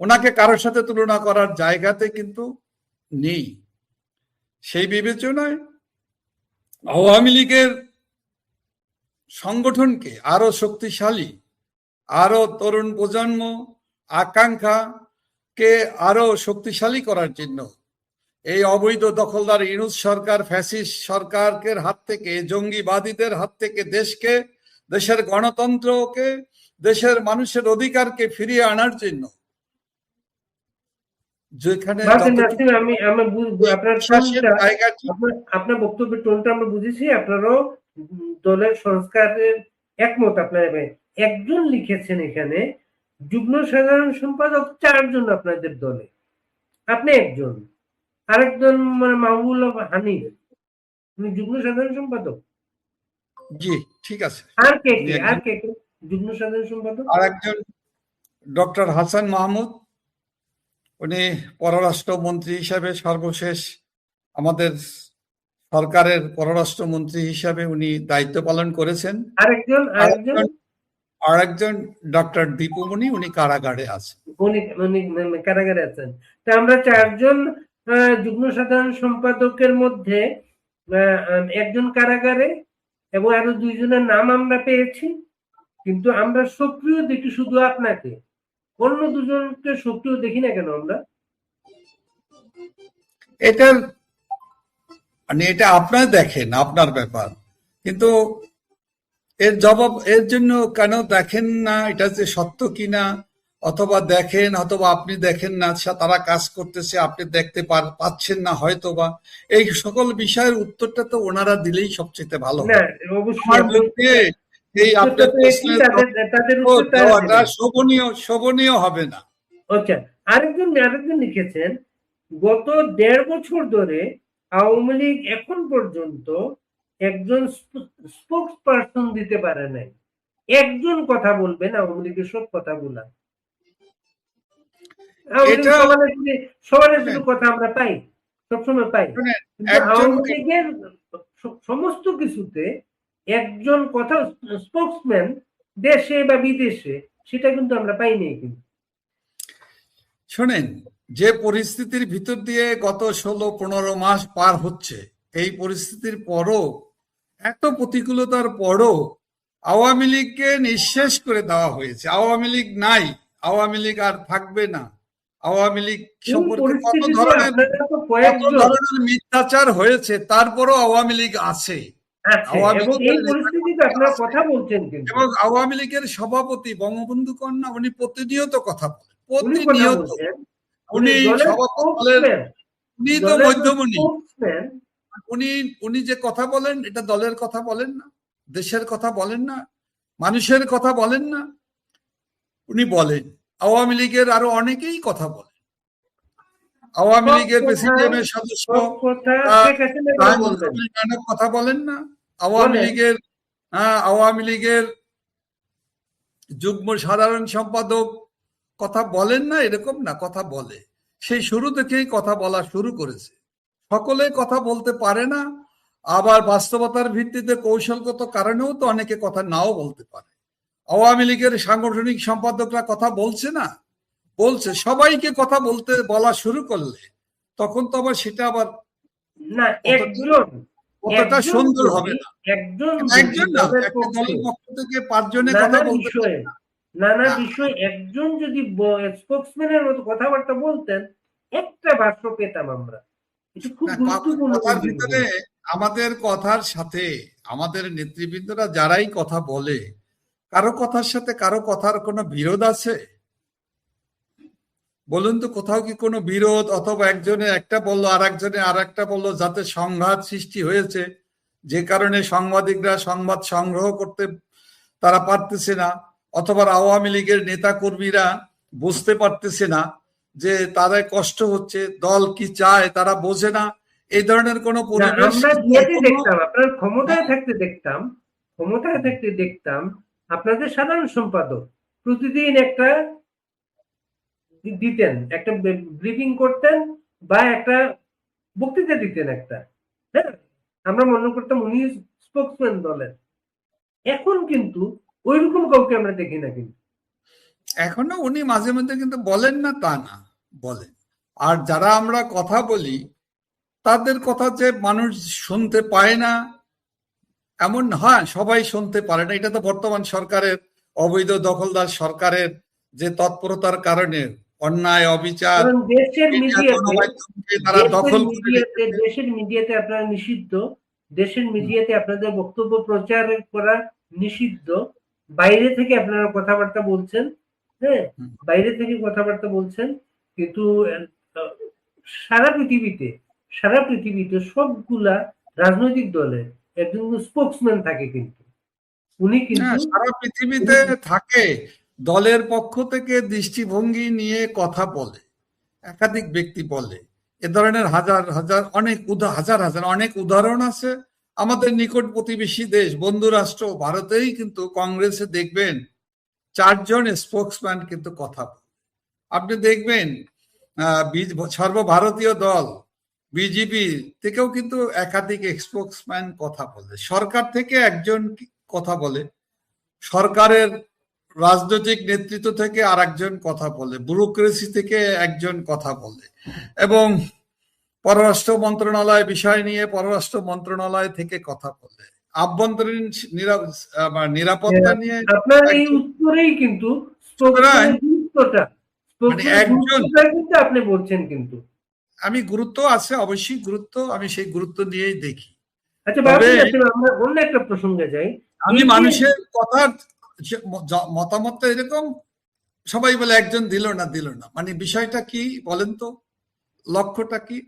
ওনাকে কারোর সাথে তুলনা করার জায়গাতে কিন্তু নেই। সেই বিবেচনায় আওয়ামী লীগের সংগঠনকে আরো শক্তিশালী, আরো তরুণ প্রজন্ম আকাঙ্ক্ষাকে আরো শক্তিশালী করার জন্য এই অবৈধ দখলদার ইউনূস সরকার, ফ্যাসিস্ট সরকারের হাত থেকে, জঙ্গিবাদীদের হাত থেকে দেশকে, দেশের গণতন্ত্রকে, দেশের মানুষের অধিকারকে ফিরিয়ে আনার জন্য, যেখানে আমি আপনার বক্তব্যের টোনটা আমরা বুঝেছি, আপনারও দলের সংস্কারের একমত। আপনার একজন লিখেছেন এখানে যুগ্ম সাধারণ সম্পাদক 4 জন আপনাদের দলে, আপনি একজন, আরেকজন মানে মাহবুল হানিফ, উনি যুগ্ম সাধারণ সম্পাদক। জি ঠিক আছে। আর কে যুগ্ম সাধারণ সম্পাদক? আরেকজন ডক্টর হাসান মাহমুদ, উনি পররাষ্ট্রমন্ত্রী হিসাবে সর্বশেষ আমাদের সরকারের পররাষ্ট্রমন্ত্রী হিসাবে উনি দায়িত্ব পালন করেছেন। আরেকজন ডক্টর দীপুমণি, উনি কারাগারে আছেন। উনি কারাগারে আছেন। তা আমরা 4 জন যুগ্ম সাধারণ সম্পাদকের মধ্যে একজন কারাগারে এবং আরো 2 জনের নাম আমরা পেয়েছি, কিন্তু আমরা সক্রিয় দেখি শুধু আপনাকে, অন্য 2 জনকে সক্রিয় দেখি না কেন আমরা? এটা আপনারা দেখেন, আপনার ব্যাপার, কিন্তু এর জবাব, এর জন্য কেন দেখেন না, এটা যে সত্য কিনা, অথবা দেখেন অথবা আপনি দেখেন না, তারা কাজ করতেছে আপনি দেখতে পাচ্ছেন না হয়তো বা, এই সকল বিষয়ের উত্তরটা তো ওনারা দিলেই সবচেয়ে ভালো। এই আপনার শোভনীয় হবে না। আচ্ছা, আরেকজন লিখেছেন গত 1.5 বছর ধরে আওয়ামী লীগ এখন পর্যন্ত একজন স্পোক্স পারসন দিতে পারে নাই। একজন কথা বলবেন আওয়ামী লীগের সব কথা বলা, সবার কথা আমরা পাই, সবসময় পাই, আওয়ামী লীগের সমস্ত কিছুতে একজন কথা স্পোক্সম্যান দেশে বা বিদেশে, সেটা কিন্তু আমরা পাইনি। কিন্তু শোনেন, যে পরিস্থিতির ভিতর দিয়ে গত 16-15 মাস পার হচ্ছে, এই পরিস্থিতির পরও, এত প্রতিকূলতার পরও আওয়ামী লীগকে নিঃশেষ করে দেওয়া হয়েছে। আওয়ামী লীগ নাই, আওয়ামী লীগ আর থাকবে না। আওয়ামী লীগ এই সম্পর্কে পরিস্থিতিতে আপনারা তো কত কয়েকজন ধরনের মিথ্যাচার হয়েছে, তারপরও আওয়ামী লীগ আছে। আছে আওয়ামী এবং লীগের এই পরিস্থিতিতে নেতাকর্মীরা আপনারা আছে। কথা বলছেন কিন্তু এবং আওয়ামী লীগের সভাপতি বঙ্গবন্ধু কন্যা উনি প্রতিনিয়ত কথা বলেন, উনি কথা প্রতিনিয়ত। বলছেন, উনি উনি দলের সভাপতি দলের, স্পোকসম্যান, উনি তো দলের মধ্যমণি। স্পোকসম্যান। উনি উনি যে কথা বলেন, এটা দলের কথা বলেন না, দেশের কথা বলেন না, মানুষের কথা বলেন না। উনি বলেন, আওয়ামী লীগের আরো অনেকেই কথা বলেন। আওয়ামী সব লীগের কথা প্রেসিডিয়ামের সদস্য সব কথা আহ, শেখ হাসিনা কেন তাজুল বলবেন? কবির নানক কথা বলেন না। আওয়ামী বলেন। লীগের আওয়ামী লীগের যুগ্ম সাধারণ সম্পাদক কথা বলেন না, এরকম না, কথা বলে। সেই শুরু থেকেই কথা বলা শুরু করেছে। সকলে কথা বলতে পারে না, আবার বাস্তবতার ভিত্তিতে কৌশলগত কারণেও তো অনেকে কথা নাও বলতে পারে। আওয়ামী লীগের সাংগঠনিক সম্পাদকরা কথা বলছে না, বলছে। সবাইকে কথা বলতে বলা শুরু করলে তখন তো আবার সেটা আবার না, একজন অতটা একজন সুন্দর যদি হবে না। একজন কিন্তু যদি একজন না, দলের একটা পক্ষে দলের পক্ষ থেকে 5 জনে কথা নানা বলতে পারে বিষয়ে না। নানা না, বিষয়ে একজন যদি স্পোকসম্যানের মতো কথাবার্তা বলতেন, একটা ভাষ্য পেতাম আমরা। এটা খুব না, গুরুত্বপূর্ণ কথার কিন্তু এই ভিতরে জিনিস। আমাদের কথার সাথে আমাদের নেতৃবৃন্দরা যারাই কথা বলে, কারো কথার সাথে কারো কথার কোনো বিরোধ আছে? বলুন তো, কোথাও কি কোনো বিরোধ, অথবা একজনে একটা বললো আর একজনে আর একটা বললো, যাতে সংঘাত সৃষ্টি হয়েছে, যে কারণে সাংবাদিকরা সংবাদ সংগ্রহ করতে তারা পারতেছে না, অথবা আওয়ামী লীগের নেতা কর্মীরা বুঝতে পারতেছে না যে তাদের কষ্ট হচ্ছে, দল কি চায় তারা বোঝে না, এই ধরনের কোনো না, পরিবেশ আমরা কিন্তু ইয়েতে এখনো। দেখতাম, আপনার ক্ষমতায় হ্যাঁ, থাকতে দেখতাম, ক্ষমতায় থাকতে দেখতাম আপনাদের সাধারণ সম্পাদক প্রতিদিন একটা দিতেন, একটা ব্রিফিং করতেন বা একটা বক্তৃতা দিতেন একটা। হ্যাঁ, আমরা মনে করতাম উনি স্পোকসম্যান দলের। এখন কিন্তু ওইরকম কাউকে আমরা দেখি না কিন্তু। এখনো উনি মাঝে মধ্যে কিন্তু বলেন না তা না, বলেন। আর যারা আমরা কথা বলি তাদের কথা যে মানুষ শুনতে পায় না এমন না। হ্যাঁ, সবাই শুনতে পারে না, এটা তো বর্তমান সরকারের, অবৈধ দখলদার সরকারের যে তৎপরতার কারণে অন্যায় অবিচার, কারণ দেশের মিডিয়া মিডিয়াতে গণমাধ্যমকে তারা দখল করে রেখেছে। দেশের মিডিয়াতে আপনারা নিষিদ্ধ, দেশের মিডিয়াতে আপনাদের বক্তব্য প্রচার করা নিষিদ্ধ। বাইরে থেকে আপনারা কথাবার্তা বলছেন, হ্যাঁ, বাইরে থেকে কথাবার্তা বলছেন, কিন্তু আহ, সারা পৃথিবীতে সারা পৃথিবীতে সবগুলা রাজনৈতিক দলে একজন স্পোকসম্যান থাকে কিন্তু উনি হ্যাঁ, কিন্তু সারা পৃথিবীতে থাকে। দলের পক্ষ থেকে দৃষ্টিভঙ্গি নিয়ে কথা বলে একাধিক ব্যক্তি বলে। এ ধরনের হাজার হাজার অনেক হাজার হাজার অনেক উদাহরণ আছে। আমাদের নিকট প্রতিবেশী দেশ বন্ধু রাষ্ট্র ভারতেই কিন্তু কংগ্রেসে দেখবেন 4 জন স্পোকসম্যান কিন্তু কথা বলে। আপনি দেখবেন সর্বভারতীয় দল বিজেপি থেকেও কিন্তু একাধিক স্পোকসম্যান কথা বলে। সরকার থেকে একজন কথা বলে, সরকারের রাজনৈতিক নেতৃত্ব থেকে আর একজন কথা বলে, ব্যুরোক্রেসি থেকে একজন কথা বলে, এবং পররাষ্ট্র মন্ত্রণালয় বিষয় নিয়ে পররাষ্ট্র মন্ত্রণালয় থেকে কথা বলে, আভ্যন্তরীণ নিরাপত্তা নিয়ে আপনার এই একজন। উত্তরেই কিন্তু সুতরাং স্পোকসম্যানের গুরুত্বটা মানে একজন, কিন্তু আপনি বলছেন কিন্তু। আমি গুরুত্ব আছে, অবশ্যই গুরুত্ব, আমি সেই গুরুত্ব দিয়েই দেখি। আচ্ছা তবে বাবু, আমরা অন্য একটা প্রসঙ্গে যাই। আমি এই যে মানুষের কথার মতামতটা এরকম, সবাই বলে একজন দিল না দিল না, মানে বিষয়টা কি বলেন তো, লক্ষ্যটা কি?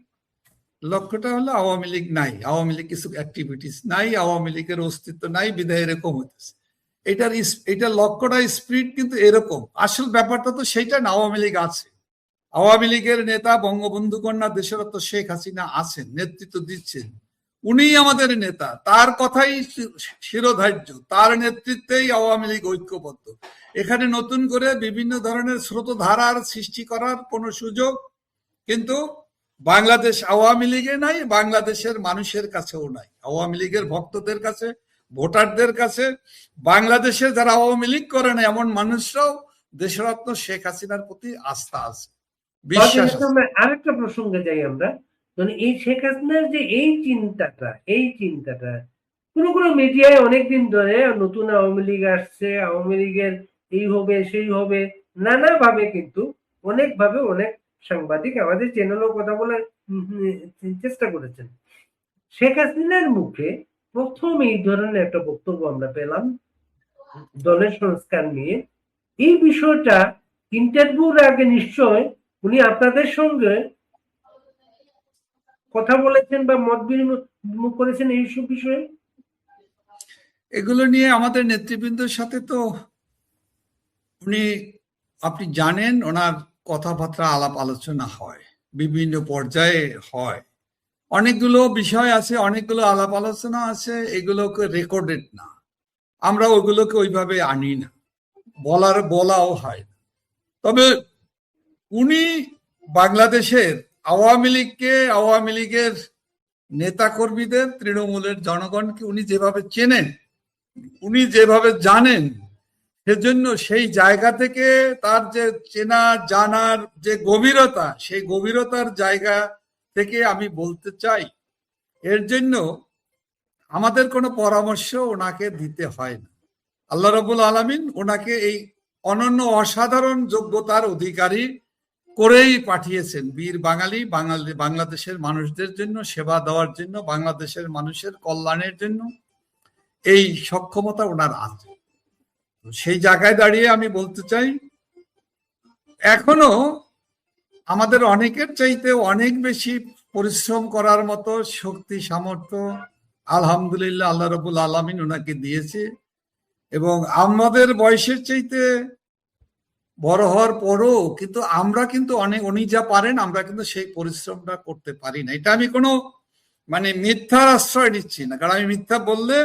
লক্ষ্যটা হলো আওয়ামী লীগ নাই, আওয়ামী লীগ কিছু অ্যাক্টিভিটিস নাই, আওয়ামী লীগের অস্তিত্ব নাই, বিধায় এরকম হইতেছে। এটার লক্ষ্যটা স্পিরিট কিন্তু এরকম। আসল ব্যাপারটা তো সেইটা না, আওয়ামী লীগ আছে, আওয়ামী লীগের নেতা বঙ্গবন্ধু কন্যা দেশরত্ন শেখ হাসিনা আছেন, নেতৃত্ব দিচ্ছেন। উনিই আমাদের নেতা, তার কথাই শিরোধার্য, তার নেতৃত্বেই আওয়ামী লীগ ঐক্যবদ্ধ। এখানে নতুন করে বিভিন্ন ধরনের স্রোতধারার সৃষ্টি করার কোনো সুযোগ কিন্তু বাংলাদেশ আওয়ামী লীগে নাই, বাংলাদেশের মানুষের কাছেও নাই, আওয়ামী লীগের ভক্তদের কাছে, ভোটারদের কাছে। বাংলাদেশে যারা আওয়ামী লীগ করে না এমন মানুষরাও দেশরত্ন শেখ হাসিনার প্রতি আস্থা আছে, বিশ্বাস আছে। আমরা আরেকটা প্রসঙ্গে যাই আমরা। মানে এই শেখ হাসিনার যে এই চিন্তাটা কোনো মিডিয়ায় অনেকদিন ধরে নতুন আওয়ামী লীগ আসছে, আওয়ামী লীগের এই হবে সেই হবে, নানা ভাবে কিন্তু অনেক সাংবাদিক আমাদের চ্যানেলও কথা বলার চেষ্টা করেছেন। শেখ হাসিনার মুখে প্রথম এই ধরনের একটা বক্তব্য আমরা পেলাম দলের সংস্কার নিয়ে। এই বিষয়টা ইন্টারভিউর আগে নিশ্চয় উনি আপনাদের সঙ্গে কথা বলেছেন বা মত বিনিময় করেছেন এইসব বিষয়ে। এগুলো নিয়ে আমাদের নেতৃবৃন্দের সাথে তো উনি, আপনি জানেন, ওনার কথাবার্তা আলাপ আলোচনা হয়, বিভিন্ন পর্যায়ে হয়, অনেকগুলো বিষয় আছে, অনেকগুলো আলাপ আলোচনা আছে, এগুলোকে রেকর্ডেড না, আমরা ওগুলোকে ওইভাবে আনি না, বলাও হয় না। তবে উনি বাংলাদেশের আওয়ামী লীগের নেতাকর্মীদের, তৃণমূলের জনগণকে উনি যেভাবে চেনেন, উনি যেভাবে জানেন, সেজন্য সেই জায়গা থেকে তার যে চেনা জানার যে গভীরতা, সেই গভীরতার জায়গা থেকে আমি বলতে চাই, এর জন্য আমাদের কোনো পরামর্শ ওনাকে দিতে হয় না। আল্লাহ রাব্বুল আলামিন ওনাকে এই অনন্য অসাধারণ যোগ্যতার অধিকারী করেই পাঠিয়েছেন, বীর বাংলাদেশের মানুষদের জন্য সেবা দেওয়ার জন্য, বাংলাদেশের মানুষের কল্যাণের জন্য এই সক্ষমতা ওনার আছে। সেই জায়গায় দাঁড়িয়ে আমি বলতে চাই, এখনো আমাদের অনেকের চাইতে অনেক বেশি পরিশ্রম করার মতো শক্তি সামর্থ্য আলহামদুলিল্লাহ আল্লাহ রাব্বুল আলামিন ওনাকে দিয়েছে। এবং আমাদের বয়সের চাইতে বড় হওয়ার পরও কিন্তু আমরা কিন্তু উনি যা পারেন আমরা কিন্তু সেই পরিশ্রমটা করতে পারি না। এটা আমি কোনো মিথ্যার আশ্রয় নিচ্ছি না, কারণ আমি মিথ্যা বললে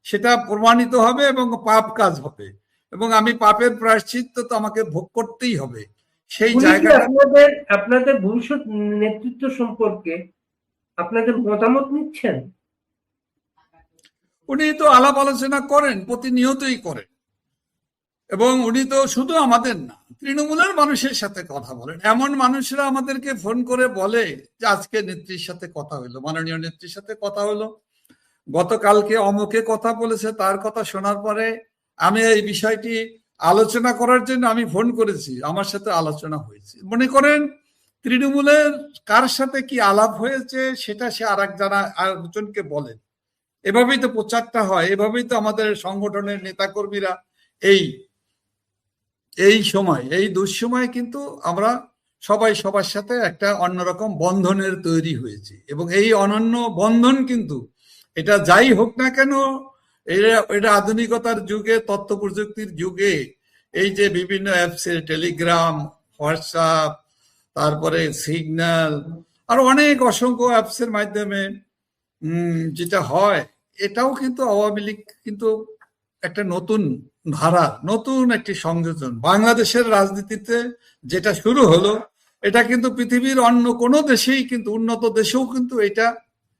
সেটা প্রমাণিত হবে এবং পাপ কাজ হবে, এবং আমি পাপের প্রায়শ্চিত্ত তো আমাকে ভোগ করতেই হবে। সেই জায়গাটা আপনাদের ভবিষ্যৎ নেতৃত্ব সম্পর্কে আপনাদের মতামত নিচ্ছেন? উনি তো আলাপ আলোচনা করেন, প্রতিনিয়তই করেন, এবং উনি তো শুধু আমাদের না, তৃণমূলের মানুষের সাথে কথা বলেন। এমন মানুষরা আমাদেরকে ফোন করে বলে যে আজকে নেত্রীর সাথে কথা হলো, মাননীয় নেত্রীর সাথে কথা হলো, গতকালকে অমুকে কথা বলেছে, তার কথা শোনার পরে আমি এই বিষয়টি আলোচনা করার জন্য আমি ফোন করেছি, আমার সাথে আলোচনা হয়েছে। মনে করেন তৃণমূলের কার সাথে কি আলাপ হয়েছে সেটা সে আরেকজনকে বলেন, এভাবেই তো প্রচারটা হয়, এভাবেই তো আমাদের সংগঠনের নেতাকর্মীরা এই সময়, এই দুঃসময় কিন্তু আমরা সবাই সবার সাথে একটা অন্যরকম বন্ধনের তৈরি হয়েছে, এবং এই অনন্য বন্ধন কিন্তু এটা যাই হোক না কেন, এটা আধুনিকতার যুগে, তথ্য প্রযুক্তির যুগে, এই যে বিভিন্ন অ্যাপসের টেলিগ্রাম, হোয়াটসঅ্যাপ, তারপরে সিগন্যাল, আর অনেক অসংখ্য অ্যাপসের মাধ্যমে যেটা হয়, এটাও কিন্তু আওয়ামী লীগ কিন্তু একটা নতুন ধারা, নতুন একটি সংযোজন বাংলাদেশের রাজনীতিতে যেটা শুরু হলো, এটা কিন্তু পৃথিবীর অন্য কোনো দেশেই, কিন্তু উন্নত দেশেও কিন্তু এটা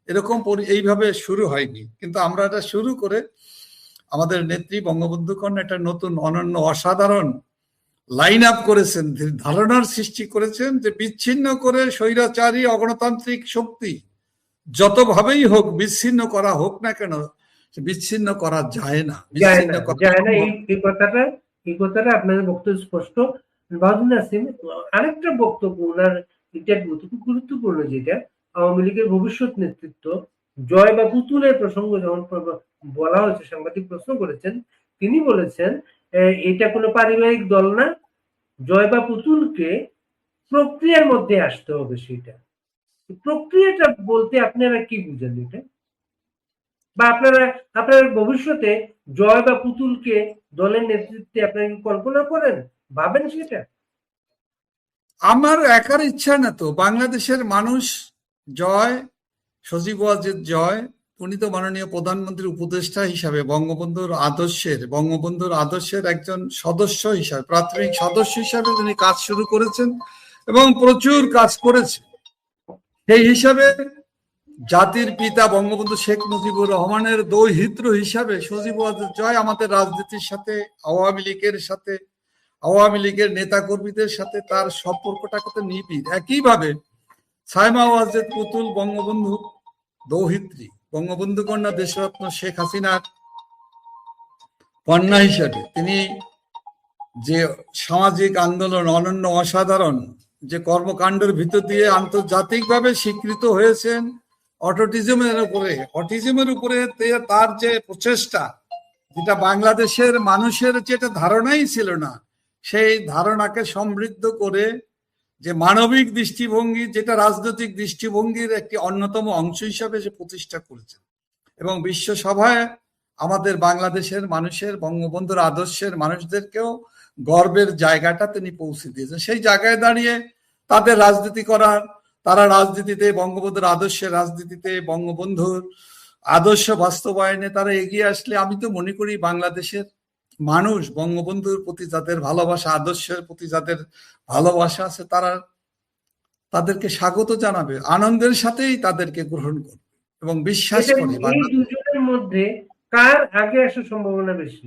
এরকম এইভাবে শুরু হয়নি। কিন্তু আমরা এটা শুরু করে আমাদের নেত্রী বঙ্গবন্ধু কন্যা একটা নতুন অনন্য অসাধারণ লাইন আপ করেছেন, ধারণার সৃষ্টি করেছেন যে বিচ্ছিন্ন করে স্বৈরাচারী অগণতান্ত্রিক শক্তি যতভাবেই হোক, বিচ্ছিন্ন করা হোক না কেন, বিচ্ছিন্ন করা যায় না। এই কথাটা আপনাদের বক্তব্য স্পষ্ট। বাহাদুর নাসিম, আরেকটা বক্তব্য ওনার ইন্টারভিউ খুব গুরুত্বপূর্ণ, যেটা আওয়ামী লীগের ভবিষ্যৎ নেতৃত্ব জয় বা পুতুলের প্রসঙ্গ যখন বলা হয়েছে, সাংবাদিক প্রশ্ন করেছেন, তিনি বলেছেন এটা কোনো পারিবারিক দল না, জয় বা পুতুলকে প্রক্রিয়ার মধ্যে আসতে হবে। সেটা প্রক্রিয়াটা বলতে আপনারা কি বুঝেন? এটা বা আপনারা ভবিষ্যতে জয় বা পুতুলকে দলের নেতৃত্বে আপনারা কি কল্পনা করেন, ভাবেন সেটা? আমার একার ইচ্ছা না তো, বাংলাদেশের মানুষ জয়, সজীব ওয়াজেদ জয়, উনি তো মাননীয় প্রধানমন্ত্রীর উপদেষ্টা হিসাবে বঙ্গবন্ধুর আদর্শের একজন সদস্য হিসাবে, প্রাথমিক সদস্য হিসাবে তিনি কাজ শুরু করেছেন এবং প্রচুর কাজ করেছেন। সেই হিসাবে জাতির পিতা বঙ্গবন্ধু শেখ মুজিবুর রহমানের দৌহিত্র হিসাবে সজীব ওয়াজেদ জয় আমাদের রাজনীতির সাথে, আওয়ামী লীগের নেতাকর্মীদের সাথে তার সম্পর্কটা কত নিবিড়। একইভাবে সাইমা ওয়াজেদ পুতুল বঙ্গবন্ধু দৌহিত্রী, বঙ্গবন্ধু কন্যা দেশরত্ন শেখ হাসিনার কন্যা হিসেবে তিনি যে সামাজিক আন্দোলন অনন্য অসাধারণ যে কর্মকাণ্ডের ভিতর দিয়ে আন্তর্জাতিকভাবে স্বীকৃত হয়েছেন, অটিজমের উপরে তার যে প্রচেষ্টা, যেটা বাংলাদেশের মানুষের যেটা ধারণাই ছিল না, সেই ধারণাকে সমৃদ্ধ করে যে মানবিক দৃষ্টিভঙ্গি, যেটা রাজনৈতিক দৃষ্টিভঙ্গির একটি অন্যতম অংশ হিসাবে সে প্রতিষ্ঠা করেছেন এবং বিশ্ব সভায় আমাদের বাংলাদেশের মানুষের, বঙ্গবন্ধুর আদর্শের মানুষদেরকেও গর্বের জায়গাটা তিনি পৌঁছে দিয়েছেন। সেই জায়গায় দাঁড়িয়ে তাদের রাজনীতি করার, তারা রাজনীতিতে বঙ্গবন্ধুর আদর্শের রাজনীতিতে, বঙ্গবন্ধুর আদর্শ বাস্তবায়নে তারা এগিয়ে আসলে আমি তো মনে করি বাংলাদেশের মানুষ বঙ্গবন্ধুর প্রতি যাদের ভালোবাসা, আদর্শের প্রতি যাদের ভালোবাসা আছে, তারা তাদেরকে স্বাগত জানাবে, আনন্দের সাথেই তাদেরকে গ্রহণ করবে এবং বিশ্বাস করি এই দুজনের মধ্যে কার আগে আসার সম্ভাবনা বেশি?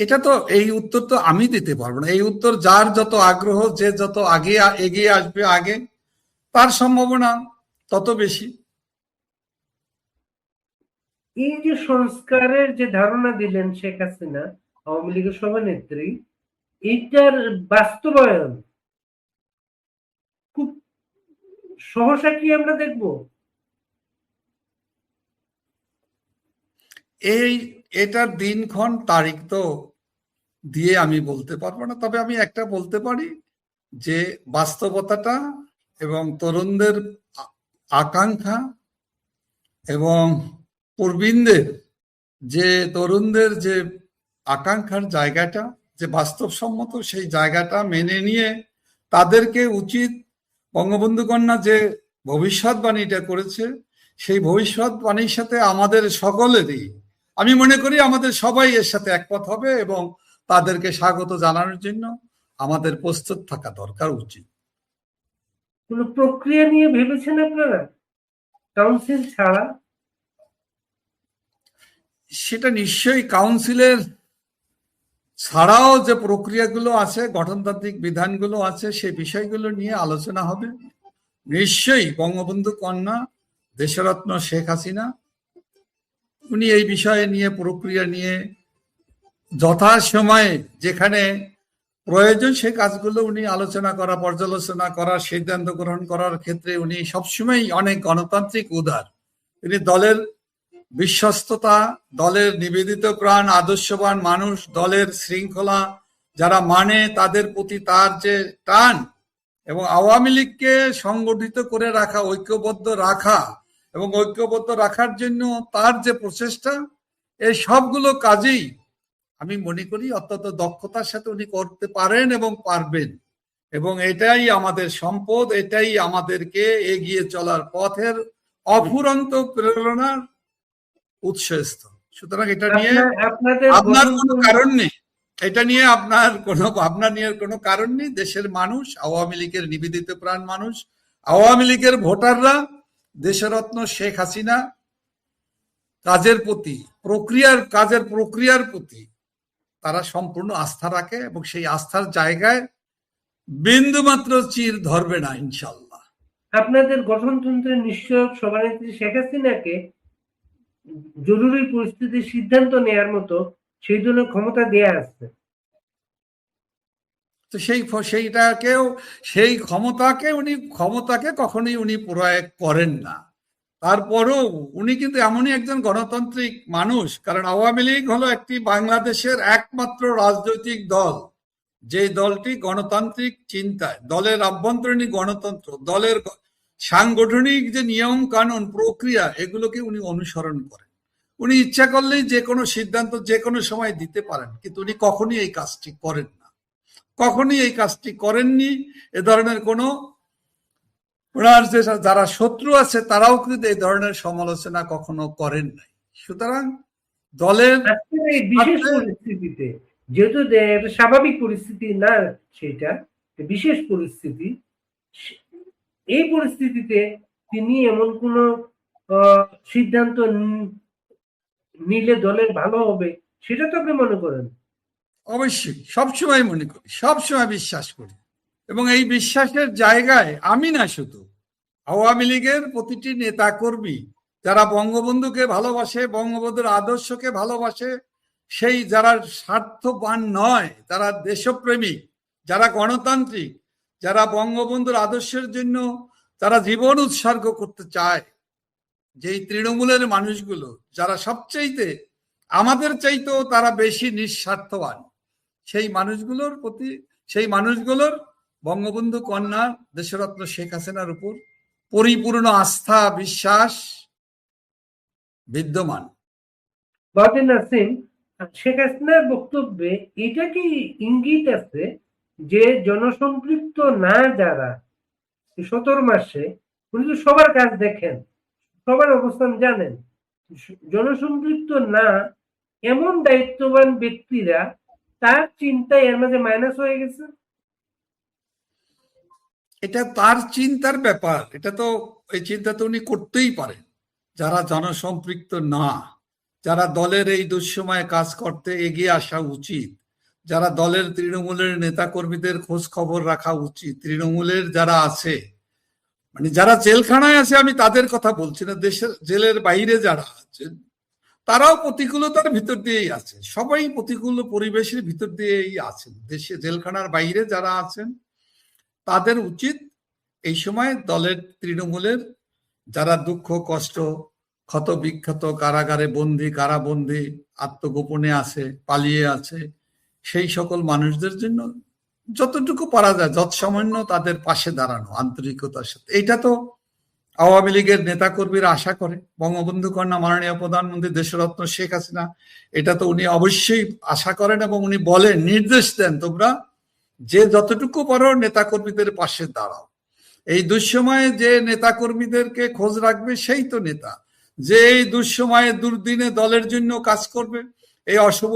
এটা তো এই উত্তর তো আমি দিতে পারবো না। এই উত্তর যার যত আগ্রহ, যে যত আগে এগিয়ে আসবে আগে, তার সম্ভাবনা তত বেশি। এই যে সংস্কারের যে ধারণা দিলেন শেখ হাসিনা, আওয়ামী লীগের সভানেত্রী, এইটার বাস্তবায়ন খুব সহসা কি আমরা দেখব? এটার দিনক্ষণ তারিখ তো দিয়ে আমি বলতে পারবো না, তবে আমি একটা বলতে পারি যে বাস্তবতাটা এবং তরুণদের আকাঙ্ক্ষা এবং প্রবীণদের যে তরুণদের যে আকাঙ্ক্ষার জায়গাটা যে বাস্তবসম্মত, সেই জায়গাটা মেনে নিয়ে তাদেরকে উচিত বঙ্গবন্ধু কন্যা যে ভবিষ্যৎবাণীটা করেছে, সেই ভবিষ্যৎবাণীর সাথে আমাদের সকলেরই, আমি মনে করি আমাদের সবাই এর সাথে একমত হবে এবং তাদেরকে স্বাগত জানানোর জন্য আমাদের প্রস্তুত থাকা দরকার উচিত। কোন প্রক্রিয়া নিয়ে ভেবেছেন আপনারা কাউন্সিল ছাড়া? সেটা নিশ্চয়ই কাউন্সিলের ছাড়াও যে প্রক্রিয়াগুলো আছে, গঠনতান্ত্রিক বিধানগুলো আছে, সেই বিষয়গুলো নিয়ে আলোচনা হবে। নিশ্চয়ই বঙ্গবন্ধু কন্যা দেশরত্ন শেখ হাসিনা উনি এই বিষয়ে নিয়ে, প্রক্রিয়া নিয়ে যথাসময়ে যেখানে প্রয়োজন সেই কাজগুলো উনি আলোচনা করা, পর্যালোচনা করা, সিদ্ধান্ত গ্রহণ করার ক্ষেত্রে উনি সবসময় অনেক গণতান্ত্রিক উদার। তিনি দলের বিশ্বস্ততা, দলের নিবেদিত প্রাণ আদর্শবান মানুষ, দলের শৃঙ্খলা যারা মানে তাদের প্রতি তার যে টান এবং আওয়ামী লীগকে সংগঠিত করে রাখা, ঐক্যবদ্ধ রাখা এবং ঐক্যবদ্ধ রাখার জন্য তার যে প্রচেষ্টা, এই সবগুলো কাজেই আমি মনে করি অত্যন্ত দক্ষতার সাথে উনি করতে পারেন এবং পারবেন এবং এটাই আমাদের সম্পদ, এটাই আমাদেরকে এগিয়ে চলার পথের অফুরন্ত প্রেরণার উৎসস্থল। সুতরাং এটা নিয়ে আপনার কোনো কারণ নেই, এটা নিয়ে আপনার কোনো ভাবনা নিয়ে কোনো কারণ নেই। দেশের মানুষ, আওয়ামী লীগের নিবেদিত প্রাণ মানুষ, আওয়ামী লীগের ভোটাররা দেশরত্ন শেখ হাসিনা কাজের প্রক্রিয়ার প্রতি তারা সম্পূর্ণ আস্থা রাখে এবং সেই আস্থার জায়গায় বিন্দুমাত্র চির ধরবে না ইনশাল্লাহ। আপনাদের গঠনতন্ত্রের নিশ্চয়ক সভানেত্রী শেখ হাসিনাকে জরুরি পরিস্থিতির সিদ্ধান্ত নেয়ার মতো সেই ধরনের ক্ষমতা দেয়া আছে, তো সেই ক্ষমতাকে কখনোই উনি প্রয়োগ করেন না। তারপরও উনি কিন্তু এমনই একজন গণতান্ত্রিক মানুষ, কারণ আওয়ামী লীগ হলো একটি বাংলাদেশের একমাত্র রাজনৈতিক দল যে দলটি গণতান্ত্রিক চিন্তায়, দলের আভ্যন্তরীণ গণতন্ত্র, দলের সাংগঠনিক যে নিয়ম কানুন প্রক্রিয়া, এগুলোকে উনি অনুসরণ করেন। উনি ইচ্ছা করলেই যে কোনো সিদ্ধান্ত যে কোনো সময় দিতে পারেন, কিন্তু উনি কখনই এই কাজটি করেন না, কখনই এই কাজটি করেননি। এ ধরনের কোনো, ওনার যে যারা শত্রু আছে তারাও কিন্তু এই ধরনের সমালোচনা কখনো করেন নাই। সুতরাং দলের বিশেষ পরিস্থিতিতে, যেহেতু স্বাভাবিক পরিস্থিতি না, সেটা বিশেষ পরিস্থিতি, এই পরিস্থিতিতে তিনি এমন কোন সিদ্ধান্ত নিলে দলের ভালো হবে সেটা তো আপনি মনে করেন? অবশ্যই, সবসময় মনে করি, সবসময় বিশ্বাস করি এবং এই বিশ্বাসের জায়গায় আমি না শুধু আওয়ামী লীগের প্রতিটি নেতা কর্মী যারা বঙ্গবন্ধুকে ভালোবাসে, বঙ্গবন্ধুর আদর্শকে ভালোবাসে, সেই যারা স্বার্থবান নয়, যারা দেশপ্রেমিক, যারা গণতান্ত্রিক, যারা বঙ্গবন্ধুর আদর্শের জন্য যারা জীবন উৎসর্গ করতে চায়, যেই তৃণমূলের মানুষগুলো যারা সবচেয়ে আমাদের চাইতেও তারা বেশি নিঃস্বার্থবান, সেই মানুষগুলোর প্রতি, সেই মানুষগুলোর বঙ্গবন্ধু কন্যা দেশরত্ন শেখ হাসিনার উপর পরিপূর্ণ আস্থা বিশ্বাস বিদ্যমান। বাতিন নাসিম, শেখ হাসিনার বক্তব্যে এটা কি ইঙ্গিত আছে যে জনসম্পৃক্ত না যারা 17 মাসে, উনি তো সবার কাজ দেখেন, সবার অবস্থান জানেন, জনসম্পৃক্ত না এমন দায়িত্ববান ব্যক্তিরা তার চিন্তায় এর মাঝে মাইনাস হয়ে গেছে? এটা তার চিন্তার ব্যাপার, এটা তো এই চিন্তা তো উনি করতেই পারেন। যারা জনসম্পৃক্ত না, যারা দলের এই দুঃসময়ে কাজ করতে এগিয়ে আসা উচিত, যারা দলের তৃণমূলের নেতা কর্মীদের খোঁজ খবর রাখা উচিত, তৃণমূলের যারা আছে, মানে যারা জেলখানায় আছে, আমি তাদের কথা বলছি না, দেশের জেলের বাইরে যারা আছেন তারাও প্রতিকূলতার ভিতর দিয়েই আছে, সবাই প্রতিকূল পরিবেশের ভিতর দিয়েই আছেন। দেশে জেলখানার বাইরে যারা আছেন তাদের উচিত এই সময় দলের তৃণমূলের যারা দুঃখ কষ্ট ক্ষত বিক্ষত, কারাগারে বন্দী, কারাবন্দী, আত্মগোপনে আছে, পালিয়ে আছে, সেই সকল মানুষদের জন্য যতটুকু পারা যায় যৎসামান্য তাদের পাশে দাঁড়ানো আন্তরিকতার সাথে। এইটা তো আওয়ামী লীগের নেতাকর্মীরা আশা করে। বঙ্গবন্ধু কন্যা মাননীয় প্রধানমন্ত্রী দেশরত্ন শেখ হাসিনা এটা তো উনি অবশ্যই আশা করেন এবং উনি বলেন, নির্দেশ দেন, তোমরা যে যতটুকু পারো নেতাকর্মীদের পাশে দাঁড়াও। এই দুঃসময়ে যে নেতাকর্মীদেরকে খোঁজ রাখবে সেই তো নেতা, যে এই দুঃসময়ে দুর্দিনে দলের জন্য কাজ করবে, এই অশুভ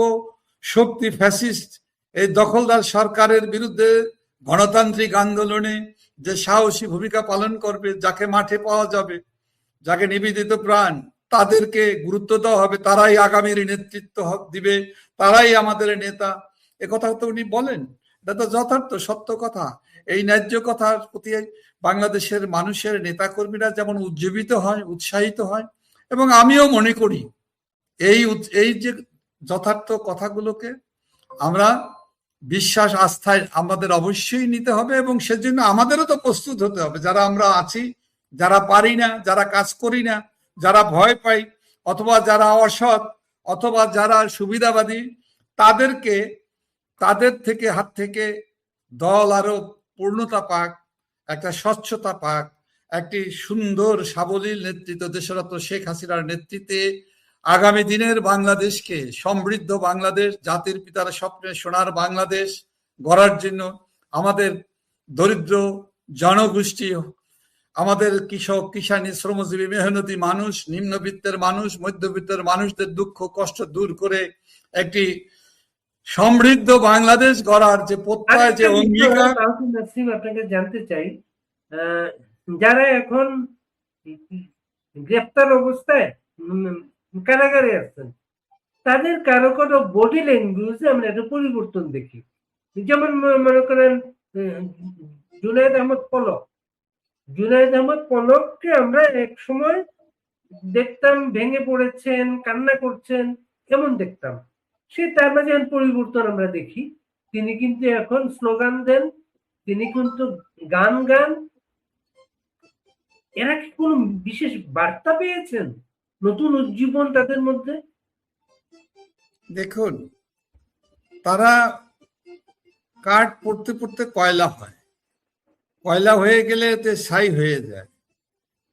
শক্তি ফ্যাসিস্ট এই দখলদার সরকারের বিরুদ্ধে গণতান্ত্রিক আন্দোলনে যে সাহসী ভূমিকা পালন করবে, যাকে মাঠে পাওয়া যাবে, যাকে নিবেদিত প্রাণ, তাদেরকে গুরুত্ব দেওয়া হবে, তারাই আগামীর নেতৃত্ব দিবে, তারাই আমাদের নেতা। একথা তো উনি বলেন, এটা তো যথার্থ সত্য কথা। এই ন্যায্য কথার প্রতি বাংলাদেশের মানুষের নেতাকর্মীরা যেমন উজ্জীবিত হয়, উৎসাহিত হয়, এবং আমিও মনে করি এই যে যথার্থ কথাগুলোকে আমরা বিশ্বাস আস্থায় আমাদের অবশ্যই নিতে হবে, এবং সেজন্য আমাদেরও তো প্রস্তুত হতে হবে। যারা আমরা আছি, যারা পারি না, যারা কাজ করি না, যারা ভয় পাই, অথবা যারা অসৎ, অথবা যারা সুবিধাবাদী, তাদের থেকে হাত থেকে দল আরো পূর্ণতা পাক, একটা স্বচ্ছতা পাক, একটি সুন্দর সাবলীল নেতৃত্ব দেশরত্ন শেখ হাসিনার নেতৃত্বে আগামী দিনের বাংলাদেশকে সমৃদ্ধ বাংলাদেশ, জাতির পিতার স্বপ্নের সোনার বাংলাদেশ গড়ার জন্য আমাদের দরিদ্র জনগোষ্ঠী, আমাদের কৃষক, কিষানী, শ্রমজীবী, মেহনতি মানুষ, নিম্নবিত্তের মানুষ, মধ্যবিত্তের মানুষদের দুঃখ কষ্ট দূর করে একটি সমৃদ্ধ বাংলাদেশ গড়ার যে প্রত্যয়, যে অঙ্গীকার। আপনাকে জানতে চাই, যারা এখন গ্রেপ্তার অবস্থায় কারাগারে আছেন, তাদের কারো কারো বডি ল্যাঙ্গুয়েজে আমরা একটা পরিবর্তন দেখি। যেমন মনে করেন জুনায়েদ আহমদ পলককে আমরা এক সময় দেখতাম ভেঙে পড়েছেন, কান্না করছেন, এমন দেখতাম। সে তার মাঝে পরিবর্তন আমরা দেখি। তিনি কিন্তু এখন স্লোগান দেন, তিনি কিন্তু গান গান। এরা কি কোন বিশেষ বার্তা পেয়েছেন, নতুন উজ্জীবন তাদের মধ্যে? দেখুন, তারা কাঠ পড়তে পড়তে কয়লা হয়, কয়লা হয়ে গেলে ছাই হয়ে যায়,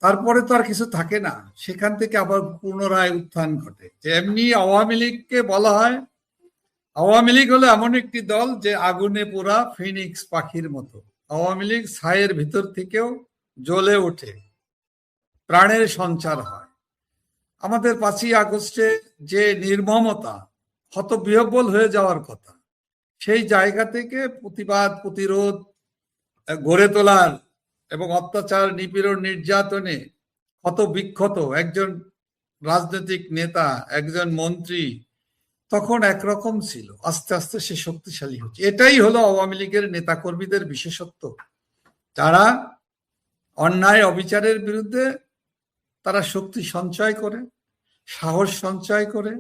তারপরে তো আর কিছু থাকে না, সেখান থেকে আবার পুনরায় উত্থান ঘটে। যেমনি আওয়ামী লীগকে বলা হয়, আওয়ামী লীগ হলো এমন একটি দল যে আগুনে পোড়া ফিনিক্স পাখির মতো। আওয়ামী লীগ ছায়ের ভিতর থেকেও জ্বলে ওঠে, প্রাণের সঞ্চার হয়। আমাদের 5ই আগস্টে যে নির্মমতা, হতবিহ্বল হয়ে যাওয়ার কথা, সেই জায়গা থেকে প্রতিবাদ, প্রতিরোধ গড়ে তোলার এবং অত্যাচার, নিপীড়ন, নির্যাতনে ক্ষত বিক্ষত একজন রাজনৈতিক নেতা, একজন মন্ত্রী তখন একরকম ছিল, আস্তে আস্তে সে শক্তিশালী হচ্ছে। এটাই হলো আওয়ামী লীগের তারা শক্তি সঞ্চয় করে, সাহস সঞ্চয় করে,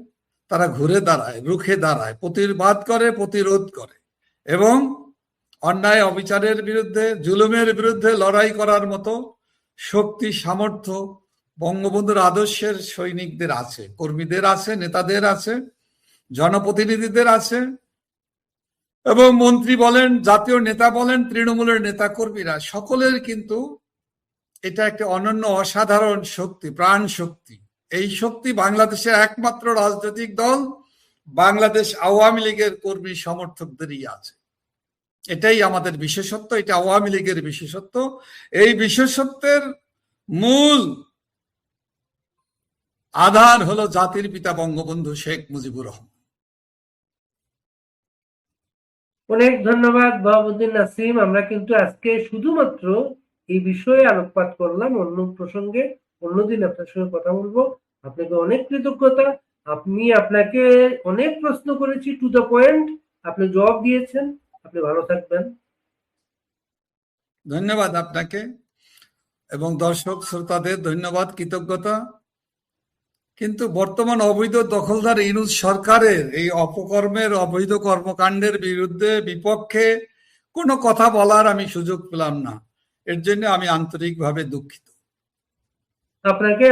তারা ঘুরে দাঁড়ায়, রুখে দাঁড়ায়, প্রতিবাদ করে, প্রতিরোধ করে এবং অন্যায় অবিচারের বিরুদ্ধে, জুলুমের বিরুদ্ধে লড়াই করার মতো শক্তি, সামর্থ্য বঙ্গবন্ধুর আদর্শের সৈনিকদের আছে, কর্মীদের আছে, নেতাদের আছে, জনপ্রতিনিধিদের আছে এবং মন্ত্রী বলেন, জাতীয় নেতা বলেন, তৃণমূলের নেতা কর্মীরা সকলের কিন্তু এটা একটা অনন্য অসাধারণ শক্তি, প্রাণ শক্তি। এই শক্তি বাংলাদেশের একমাত্র রাজনৈতিক দল বাংলাদেশ আওয়ামী লীগের কর্মী সমর্থকদেরই আছে। এটাই আমাদের বিশেষত্ব, এটা আওয়ামী লীগের বিশেষত্ব। এই বিশেষত্বের মূল আধার হলো জাতির পিতা বঙ্গবন্ধু শেখ মুজিবুর রহমান। অনেক ধন্যবাদ বাহাবুদ্দিন নাসিম। আমরা কিন্তু আজকে শুধুমাত্র এই বিষয়ে আলোকপাত করলাম, অন্য প্রসঙ্গে অন্যদিন আপনার সঙ্গে কথা বলবো। আপনাকে অনেক কৃতজ্ঞতা। আপনাকে অনেক প্রশ্ন করেছি, টু দ্য পয়েন্ট আপনি জবাব দিয়েছেন। আপনি ভালো থাকবেন। ধন্যবাদ আপনাকে এবং দর্শক শ্রোতাদের ধন্যবাদ, কৃতজ্ঞতা। কিন্তু বর্তমান অবৈধ দখলদার ইউনূস সরকারের এই অপকর্মের, অবৈধ কর্মকাণ্ডের বিরুদ্ধে, বিপক্ষে কোনো কথা বলার আমি সুযোগ পেলাম না। এর জন্য আমি আন্তরিকভাবে দুঃখিত। আপনাকে